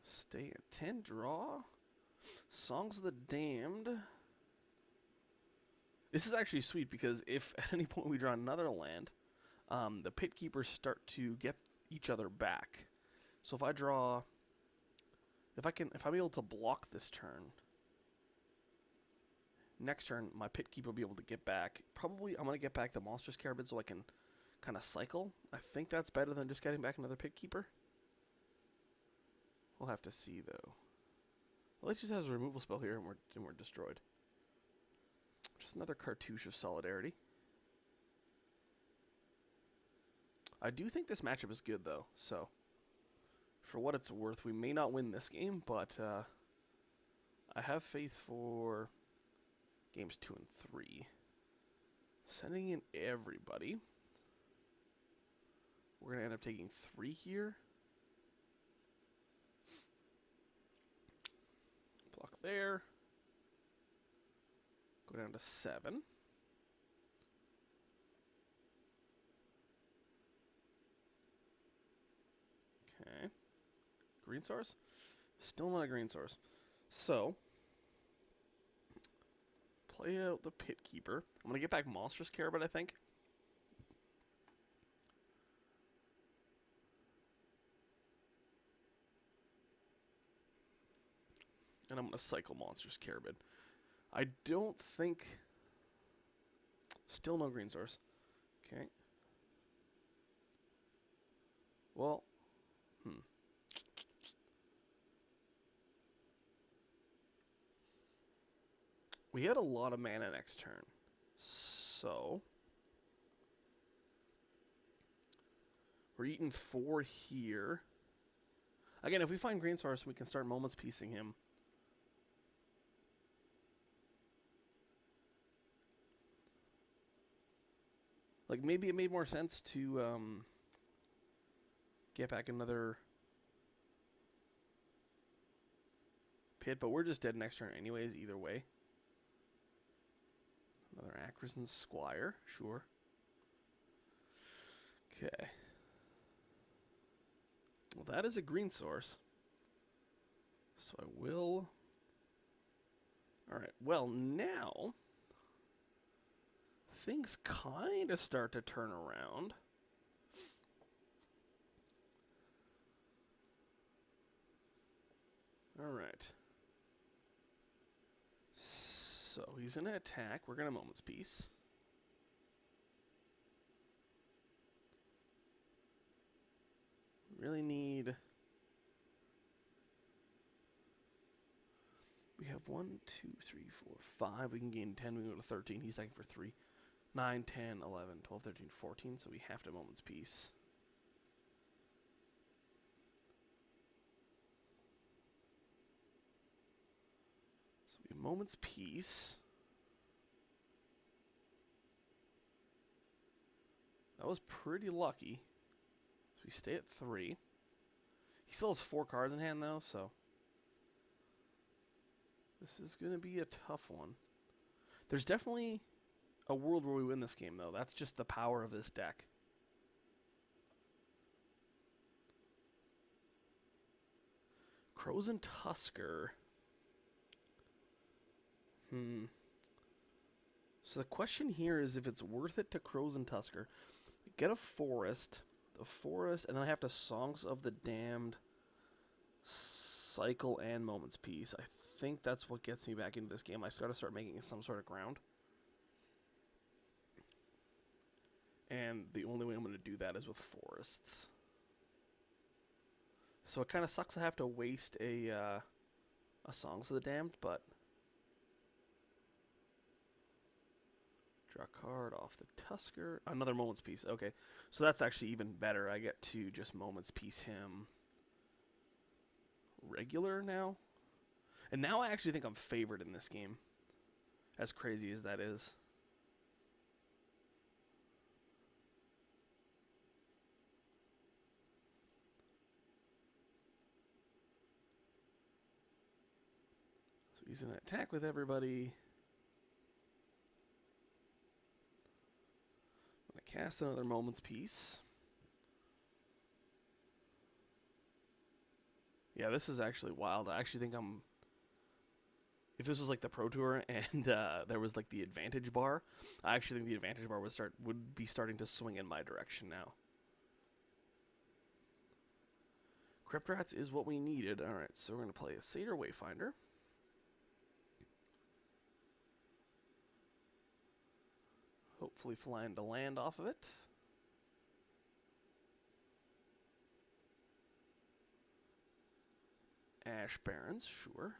Stay at 10, draw. Songs of the Damned. This is actually sweet because if at any point we draw another land, the Pit Keepers start to get each other back. So if I draw... If I'm able to block this turn, next turn my Pit Keeper will be able to get back. Probably I'm going to get back the Monstrous Carabid so I can kind of cycle. I think that's better than just getting back another Pit Keeper. We'll have to see though. Well, it just has a removal spell here and we're destroyed. Just another cartouche of Solidarity. I do think this matchup is good though, so... For what it's worth, we may not win this game, but I have faith for games 2 and 3. Sending in everybody. We're going to end up taking 3 here. Block there. Go down to 7. Okay. Green source? Still not a green source. So, play out the Pit Keeper. I'm going to get back Monstrous Carabid, I think. And I'm going to cycle Monstrous Carabid. I don't think... Still no green source. Okay. Well, we had a lot of mana next turn, so we're eating 4 here. Again, if we find green source, we can start Moments Piecing him. Like, maybe it made more sense to get back another Pit, but we're just dead next turn anyways, either way. Another Acrizan Squire, sure. Okay. Well, that is a green source. So I will... Alright, well, now... things kind of start to turn around. Alright. So he's going to attack. We're going to Moments Piece. Really need... We have 1, 2, 3, 4, 5. We can gain 10. We can go to 13. He's attacking for 3. 9, 10, 11, 12, 13, 14. So we have to Moments Piece. Moments Piece. That was pretty lucky. So we stay at 3. He still has 4 cards in hand though, so this is going to be a tough one. There's definitely a world where we win this game though. That's just the power of this deck. Krosan Tusker. So the question here is if it's worth it to Krosan Tusker. Get a forest, and then I have to Songs of the Damned, cycle, and Moments Piece. I think that's what gets me back into this game. I gotta start making some sort of ground. And the only way I'm going to do that is with forests. So it kind of sucks I have to waste a Songs of the Damned, but... Draw a card off the Tusker. Another Moments Piece. Okay, so that's actually even better. I get to just Moments Piece him regular now. And now I actually think I'm favored in this game. As crazy as that is. So he's going to attack with everybody. I'm going to cast another Moments Piece. Yeah, this is actually wild. I actually think I'm... If this was like the Pro Tour and there was like the advantage bar, I actually think the advantage bar would be starting to swing in my direction now. Crypt Rats is what we needed. All right, so we're going to play a Satyr Wayfinder. Hopefully flying to land off of it. Ash Barrens, sure.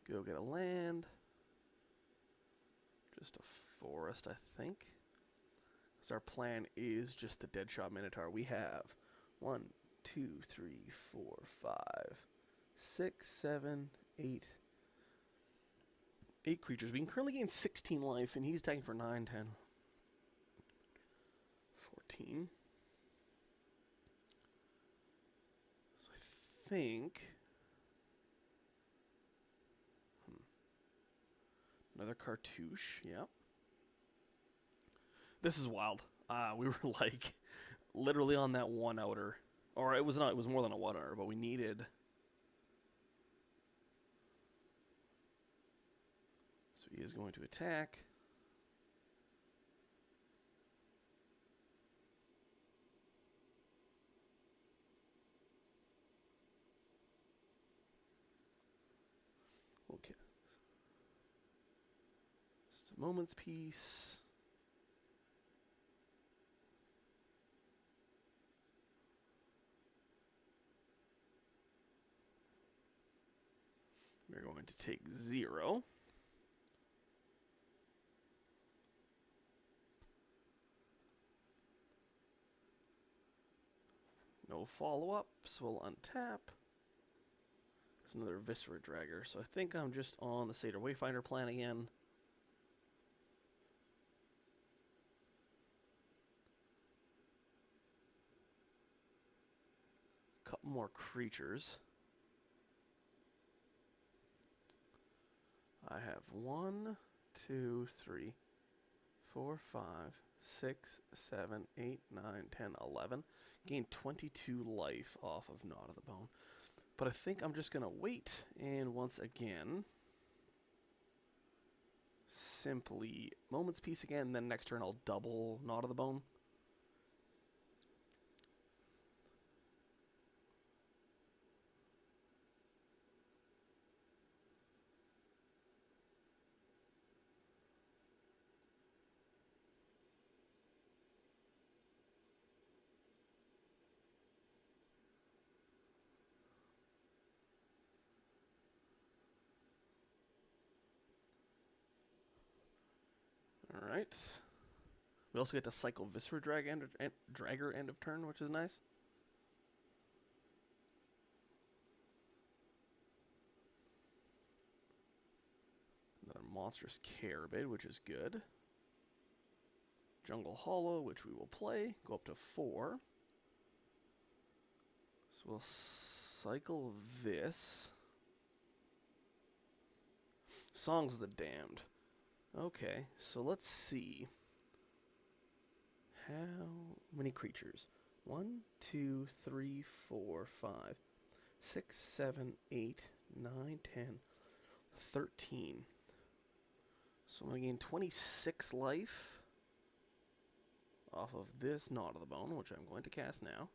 Go get a land. Just a forest, I think. Because our plan is just the Deadshot Minotaur. We have 1, 2, 3, 4, 5, 6, 7, 8. 8 creatures. We can currently gain 16 life, and he's attacking for 9, 10, 14. So I think... Another cartouche, yep. This is wild. We were like literally on that one outer. Or it was not, it was more than a one outer, but we needed. So he is going to attack. Okay. Just a Moments Piece. We're going to take 0. No follow-ups. We'll untap. There's another Viscera Dragger. So I think I'm just on the Satyr Wayfinder plan again. Couple more creatures. I have 1, 2, 3, 4, 5, 6, 7, 8, 9, 10, 11. Gain 22 life off of Gnaw to the Bone. But I think I'm just going to wait and once again simply Moments Piece again, and then next turn I'll double Gnaw to the Bone. Alright. We also get to cycle Viscera Dragger end of turn, which is nice. Another Monstrous Carabid, which is good. Jungle Hollow, which we will play. Go up to 4. So we'll cycle this. Songs of the Damned. Okay, so let's see. How many creatures? 1, 2, 3, 4, 5, 6, 7, 8, 9, 10, 13. So I'm going to gain 26 life off of this Gnaw to the Bone, which I'm going to cast now.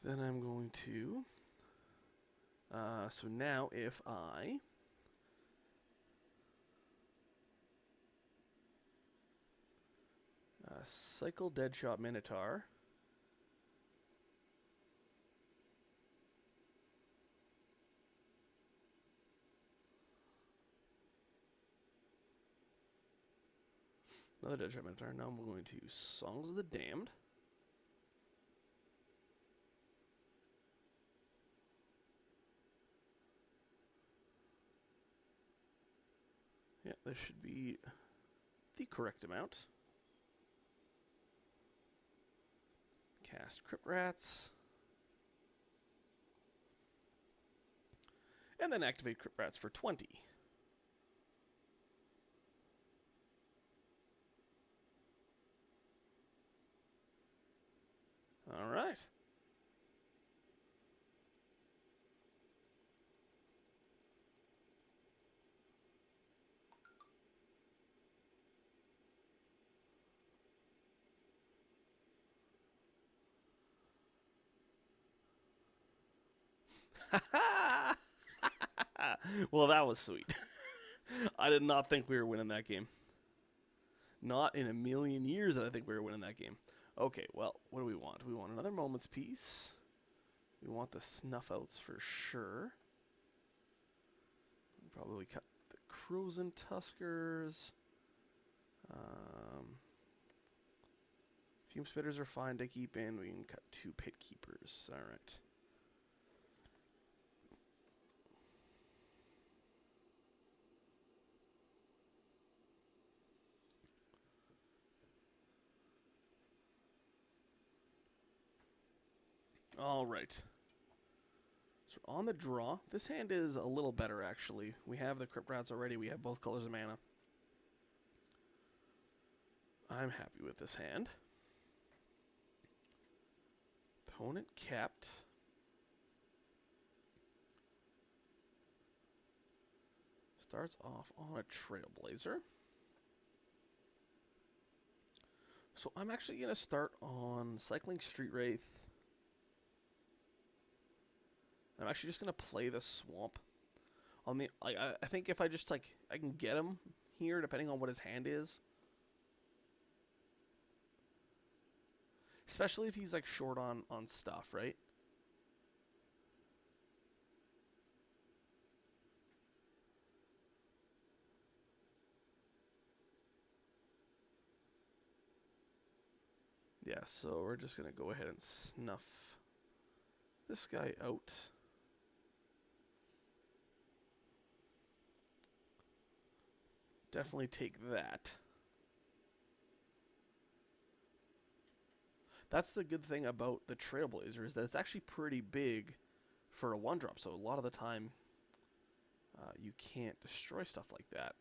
Then I'm going to, so now if I cycle Deadshot Minotaur, Another Deadshot Minotaur. Now I'm going to Songs of the Damned. Yeah, this should be the correct amount. Cast Crypt Rats. And then activate Crypt Rats for 20. All right. Well, that was sweet. I did not think we were winning that game. Not in a million years did I think we were winning that game. Okay, well, what do we want? We want another Moment's Peace. We want the Snuff Outs for sure. We'll probably cut the Krosan Tuskers. Fume Spitters are fine to keep in. We can cut 2 Pit Keepers. All right. All right. So on the draw, this hand is a little better, actually. We have the Crypt Rats already. We have both colors of mana. I'm happy with this hand. Opponent kept. Starts off on a Trailblazer. So I'm actually going to start on cycling Street Wraith. I'm actually just going to play the Swamp. On the, I think if I just, I can get him here, depending on what his hand is. Especially if he's, short on stuff, right? Yeah, so we're just going to go ahead and snuff this guy out. Definitely take that. That's the good thing about the Trailblazer, is that it's actually pretty big for a 1-drop. So a lot of the time, you can't destroy stuff like that.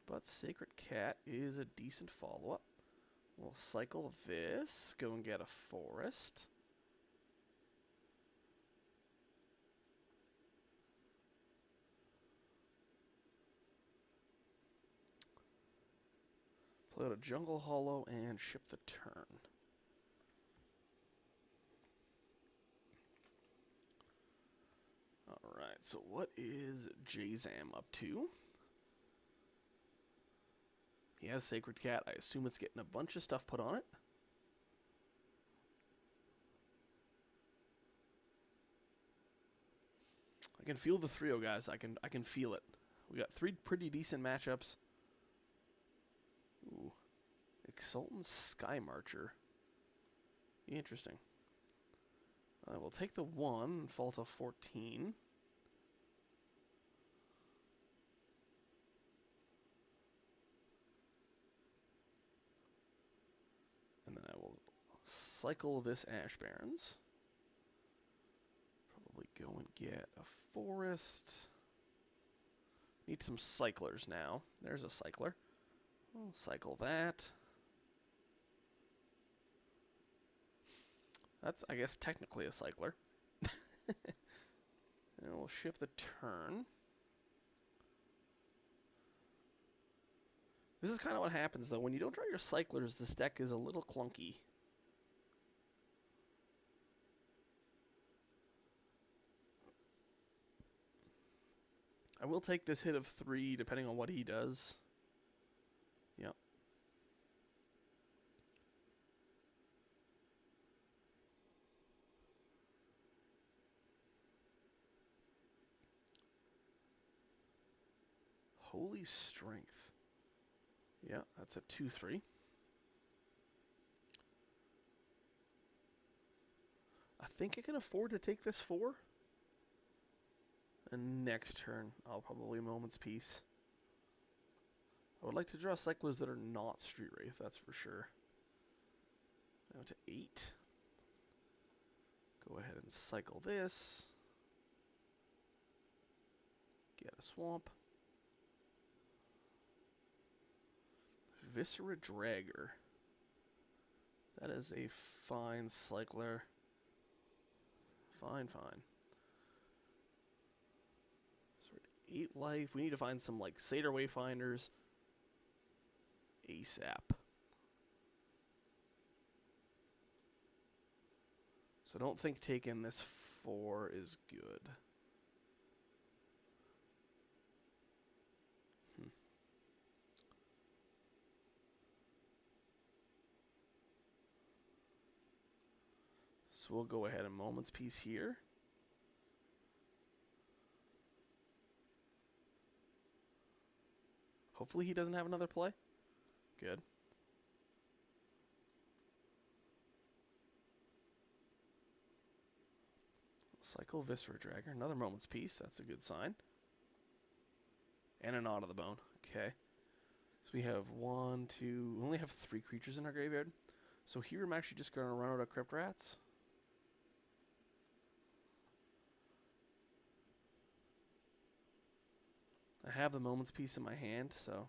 But Sacred Cat is a decent follow-up. We'll cycle this, go and get a Forest. Play out a Jungle Hollow and ship the turn. Alright, so what is Jzam up to? He has Sacred Cat. I assume it's getting a bunch of stuff put on it. I can feel the 3-0, guys. I can feel it. We got 3 pretty decent matchups. Ooh. Exultant Sky Marcher. Interesting. We'll take the 1 and fall to 14. And then I will cycle this Ash Barrens. Probably go and get a Forest. Need some cyclers now. There's a cycler. We'll cycle that. That's, I guess, technically a cycler. And we'll ship the turn. This is kind of what happens, though. When you don't draw your cyclers, this deck is a little clunky. I will take this hit of 3, depending on what he does. Yep. Holy Strength. Yeah, that's a 2/3. I think I can afford to take this 4. And next turn, I'll probably Moment's Peace. I would like to draw cyclers that are not Street Wraith, that's for sure. Now to 8. Go ahead and cycle this. Get a swamp. Viscera Dragger. That is a fine cycler. Fine. So 8 life. We need to find some like Satyr Wayfinders ASAP. So I don't think taking this 4 is good. So we'll go ahead and Moment's Peace here. Hopefully he doesn't have another play. Good. Cycle Viscera Dragger. Another Moment's Peace. That's a good sign. And a Gnaw to the Bone. Okay. So we have 1, 2... We only have 3 creatures in our graveyard. So here I'm actually just going to run out of Crypt Rats. I have the Moment's Peace in my hand, so...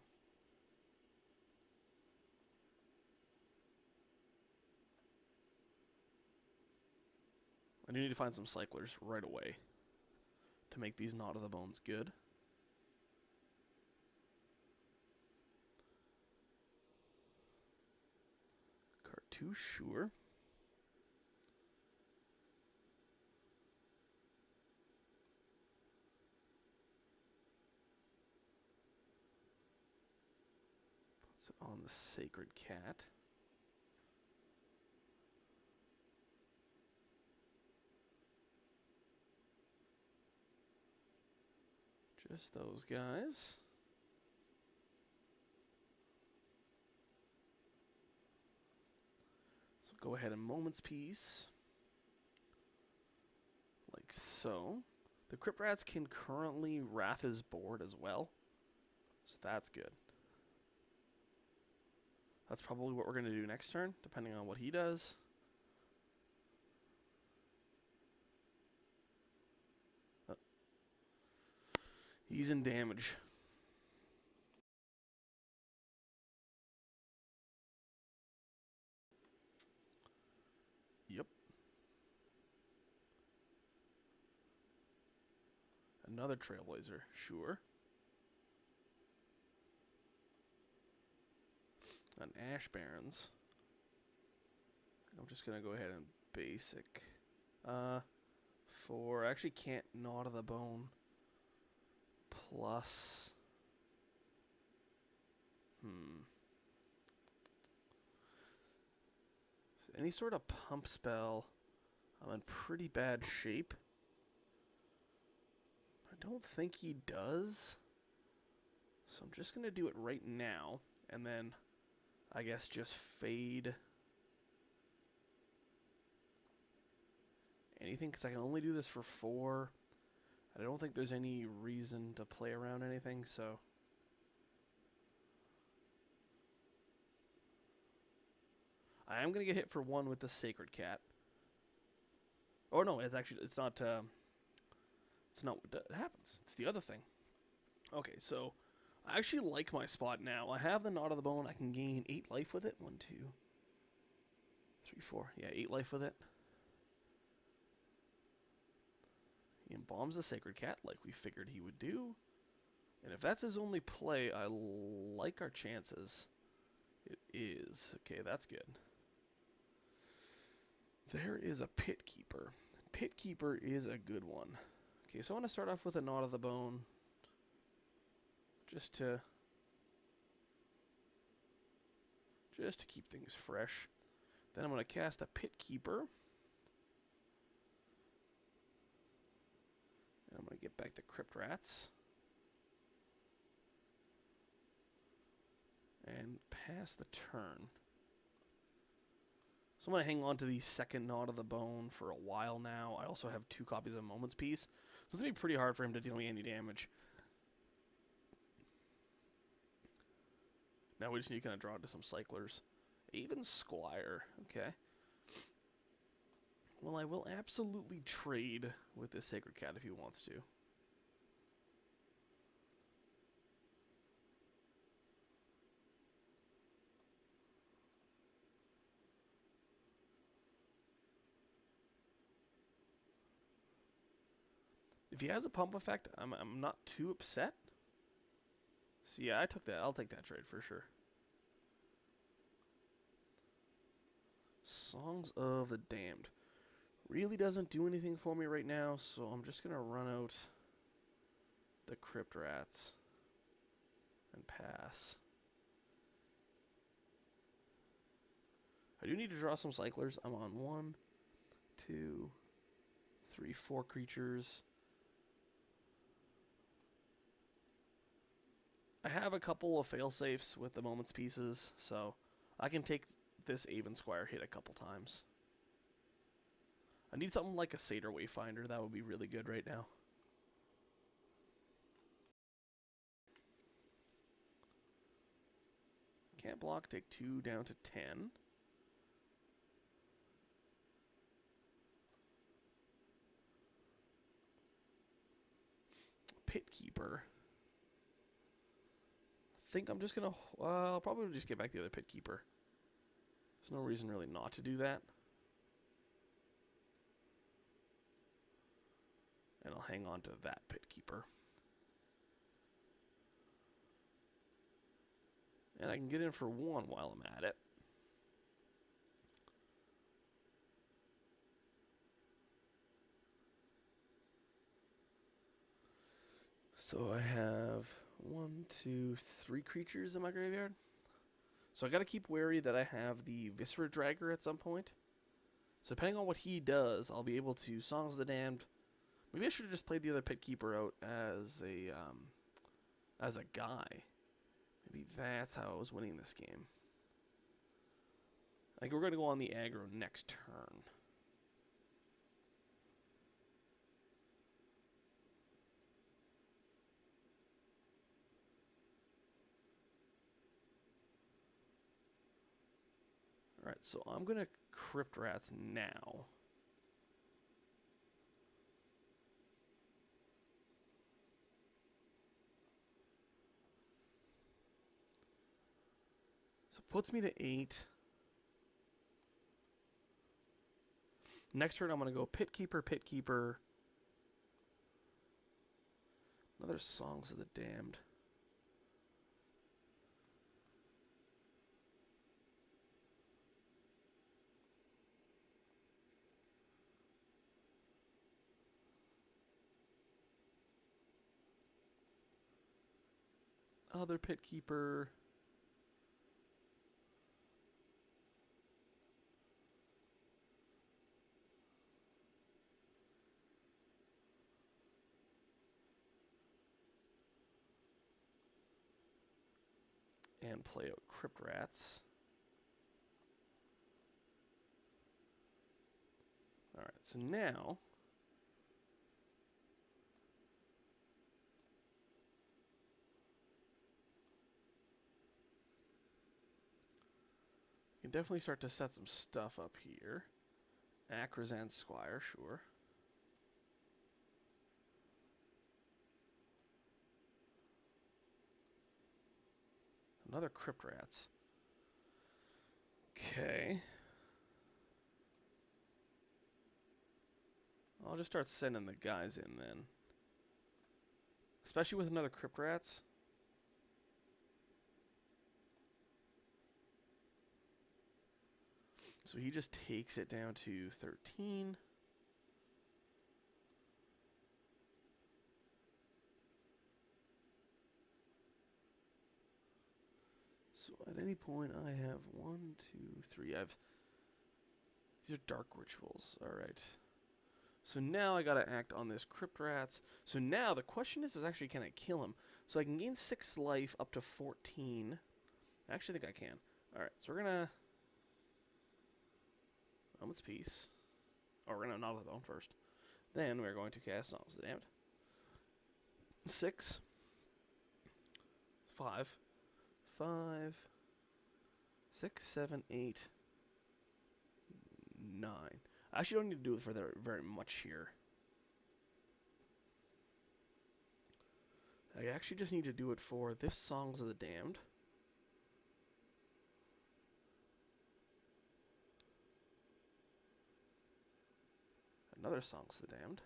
I need to find some cyclers right away to make these Gnaw to the Bones good. Card 2, sure. Puts it on the Sacred Cat. Just those guys. So go ahead and Moment's Peace. Like so. The Crypt Rats can currently Wrath his board as well. So that's good. That's probably what we're going to do next turn, depending on what he does. He's in damage. Yep. Another Trailblazer, sure. An Ash Barrens. I'm just going to go ahead and basic. 4. I actually can't Gnaw to the Bone. Plus. So any sort of pump spell, I'm in pretty bad shape. I don't think he does. So I'm just going to do it right now. And then, I guess, just fade anything, because I can only do this for 4. I don't think there's any reason to play around anything, so... I am going to get hit for 1 with the Sacred Cat. Oh, no, it's not what happens. It's the other thing. Okay, so I actually like my spot now. I have the Gnaw to the Bone. I can gain 8 life with it. 1, 2, 3, 4. Yeah, 8 life with it. He embalms the Sacred Cat like we figured he would do. And if that's his only play, I like our chances. It is. Okay, that's good. There is a Pit Keeper. Pit Keeper is a good one. Okay, so I want to start off with a Gnaw to the Bone. Just to keep things fresh. Then I'm going to cast a Pit Keeper. I'm going to get back the Crypt Rats. and pass the turn. So I'm going to hang on to the second Gnaw to the Bone for a while now. I also have 2 copies of Moment's Peace, so it's going to be pretty hard for him to deal me any damage. Now we just need to kind of draw into some cyclers. Even Squire, okay. Well, I will absolutely trade with this Sacred Cat if he wants to. If he has a pump effect, I'm not too upset. So yeah, I took that. I'll take that trade for sure. Songs of the Damned. Really doesn't do anything for me right now, so I'm just going to run out the Crypt Rats and pass. I do need to draw some cyclers. I'm on 1, 2, 3, 4 creatures. I have a couple of fail-safes with the Moment's Pieces, so I can take this Aven Squire hit a couple times. I need something like a Satyr Wayfinder. That would be really good right now. Can't block, take 2 down to 10. Pit Keeper. I think I'm just going to... I'll probably just get back the other Pit Keeper. There's no reason really not to do that. And I'll hang on to that Pit Keeper. And I can get in for 1 while I'm at it. So I have 1, 2, 3 creatures in my graveyard. So I gotta keep wary that I have the Viscera Dragger at some point. So depending on what he does, I'll be able to Songs of the Damned. Maybe I should have just played the other Pit Keeper out as a guy. Maybe that's how I was winning this game. I think we're gonna go on the aggro next turn. Alright, so I'm gonna Crypt Rats now. So puts me to 8. Next turn I'm gonna go Pit Keeper, Pit Keeper. Another Songs of the Damned. Other Pit Keeper. And play out Crypt Rats. Alright, so now you can definitely start to set some stuff up here. Krosan Squire, sure. Another Crypt Rats. Okay. I'll just start sending the guys in then. Especially with another Crypt Rats. So he just takes it down to 13. So at any point I have 1, 2, 3. These are dark rituals. Alright. So now I gotta act on this Crypt Rats. So now the question is actually, can I kill him? So I can gain 6 life up to 14. I actually think I can. Alright, so we're gonna... Moment's Peace. Oh, we're gonna Knot of the Bone first. Then we're going to cast Songs of the Damned. 6. 5. 5. 6, 7, 8. 9. I actually don't need to do it for very much here. I actually just need to do it for this Songs of the Damned. Another Songs of the Damned.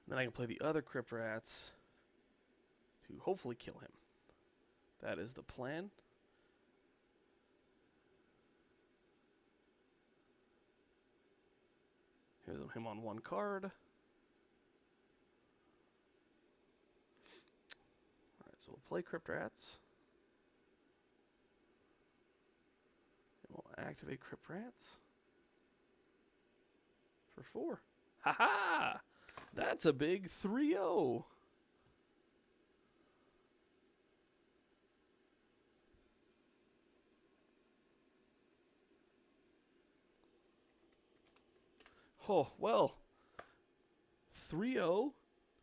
Then I can play the other Crypt Rats to hopefully kill him. That is the plan. Here's him on one card. Alright, so we'll play Crypt Rats. And we'll activate Crypt Rats for 4. Ha-ha! That's a big 3-0. Oh, well. 3-0.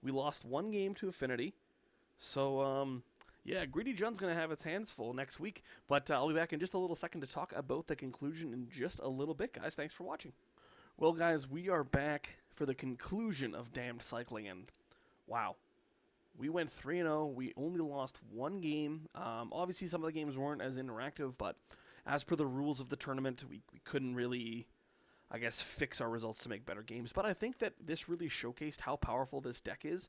We lost one game to Affinity. So, yeah, Greedy Jun's going to have its hands full next week. But I'll be back in just a little second to talk about the conclusion in just a little bit, guys. Thanks for watching. Well, guys, we are back for the conclusion of Damned Cycling, and wow, we went 3-0. We only lost one game. Obviously, some of the games weren't as interactive, but as per the rules of the tournament, we couldn't really, I guess, fix our results to make better games. But I think that this really showcased how powerful this deck is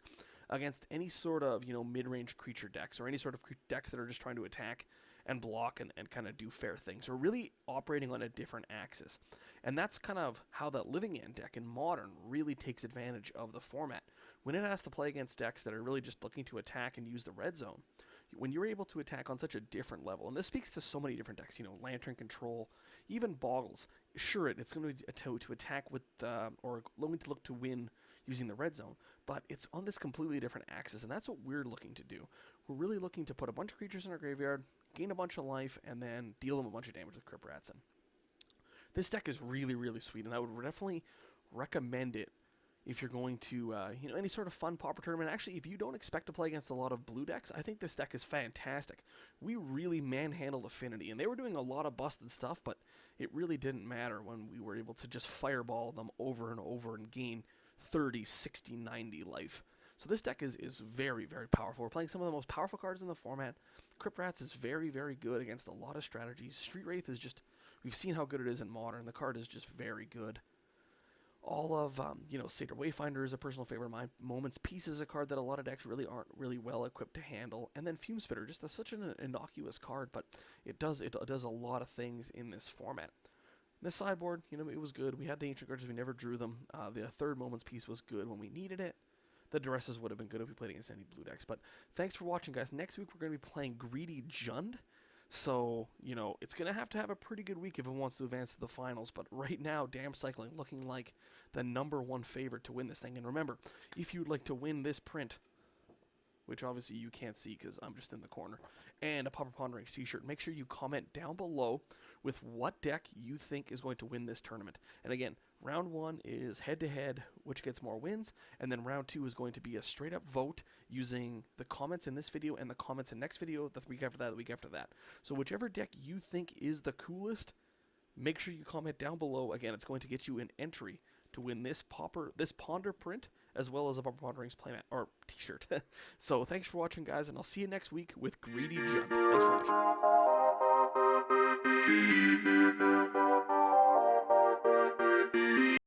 against any sort of, mid-range creature decks or any sort of decks that are just trying to attack and block and kind of do fair things, or really operating on a different axis. And that's kind of how that Living End deck in Modern really takes advantage of the format. When it has to play against decks that are really just looking to attack and use the red zone, when you're able to attack on such a different level, and this speaks to so many different decks, Lantern Control, even Boggles, sure, it's going to attack with, or going to look to win using the red zone, but it's on this completely different axis, and that's what we're looking to do. We're really looking to put a bunch of creatures in our graveyard, gain a bunch of life, and then deal them a bunch of damage with Crypt Rats. And this deck is really, really sweet, and I would definitely recommend it if you're going to, any sort of fun Pauper tournament. Actually, if you don't expect to play against a lot of blue decks, I think this deck is fantastic. We really manhandled Affinity, and they were doing a lot of busted stuff, but it really didn't matter when we were able to just fireball them over and over and gain 30, 60, 90 life. So this deck is very, very powerful. We're playing some of the most powerful cards in the format. Crypt Rats is very, very good against a lot of strategies. Street Wraith is just, we've seen how good it is in Modern. The card is just very good. All of, Satyr Wayfinder is a personal favorite of mine. Moment's Peace is a card that a lot of decks really aren't really well equipped to handle. And then Fume Spitter, just such an innocuous card, but it does a lot of things in this format. This sideboard, it was good. We had the Ancient Grudges, we never drew them. The third Moment's Peace was good when we needed it. The Duresses would have been good if we played against any blue decks. But thanks for watching, guys. Next week, we're going to be playing Greedy Jund. So, it's going to have a pretty good week if it wants to advance to the finals. But right now, Damned Cycling looking like the #1 favorite to win this thing. And remember, if you'd like to win this print, which obviously you can't see because I'm just in the corner, and a Pauper Ponderings t-shirt, make sure you comment down below with what deck you think is going to win this tournament. And again, round 1 is head-to-head, which gets more wins, and then round 2 is going to be a straight-up vote using the comments in this video and the comments in next video, the week after that, the week after that. So whichever deck you think is the coolest, make sure you comment down below. Again, it's going to get you an entry to win this Ponder print, as well as a Pauper Ponderings playmat, or t-shirt. So thanks for watching, guys, and I'll see you next week with Greedy Jund. Thanks for watching.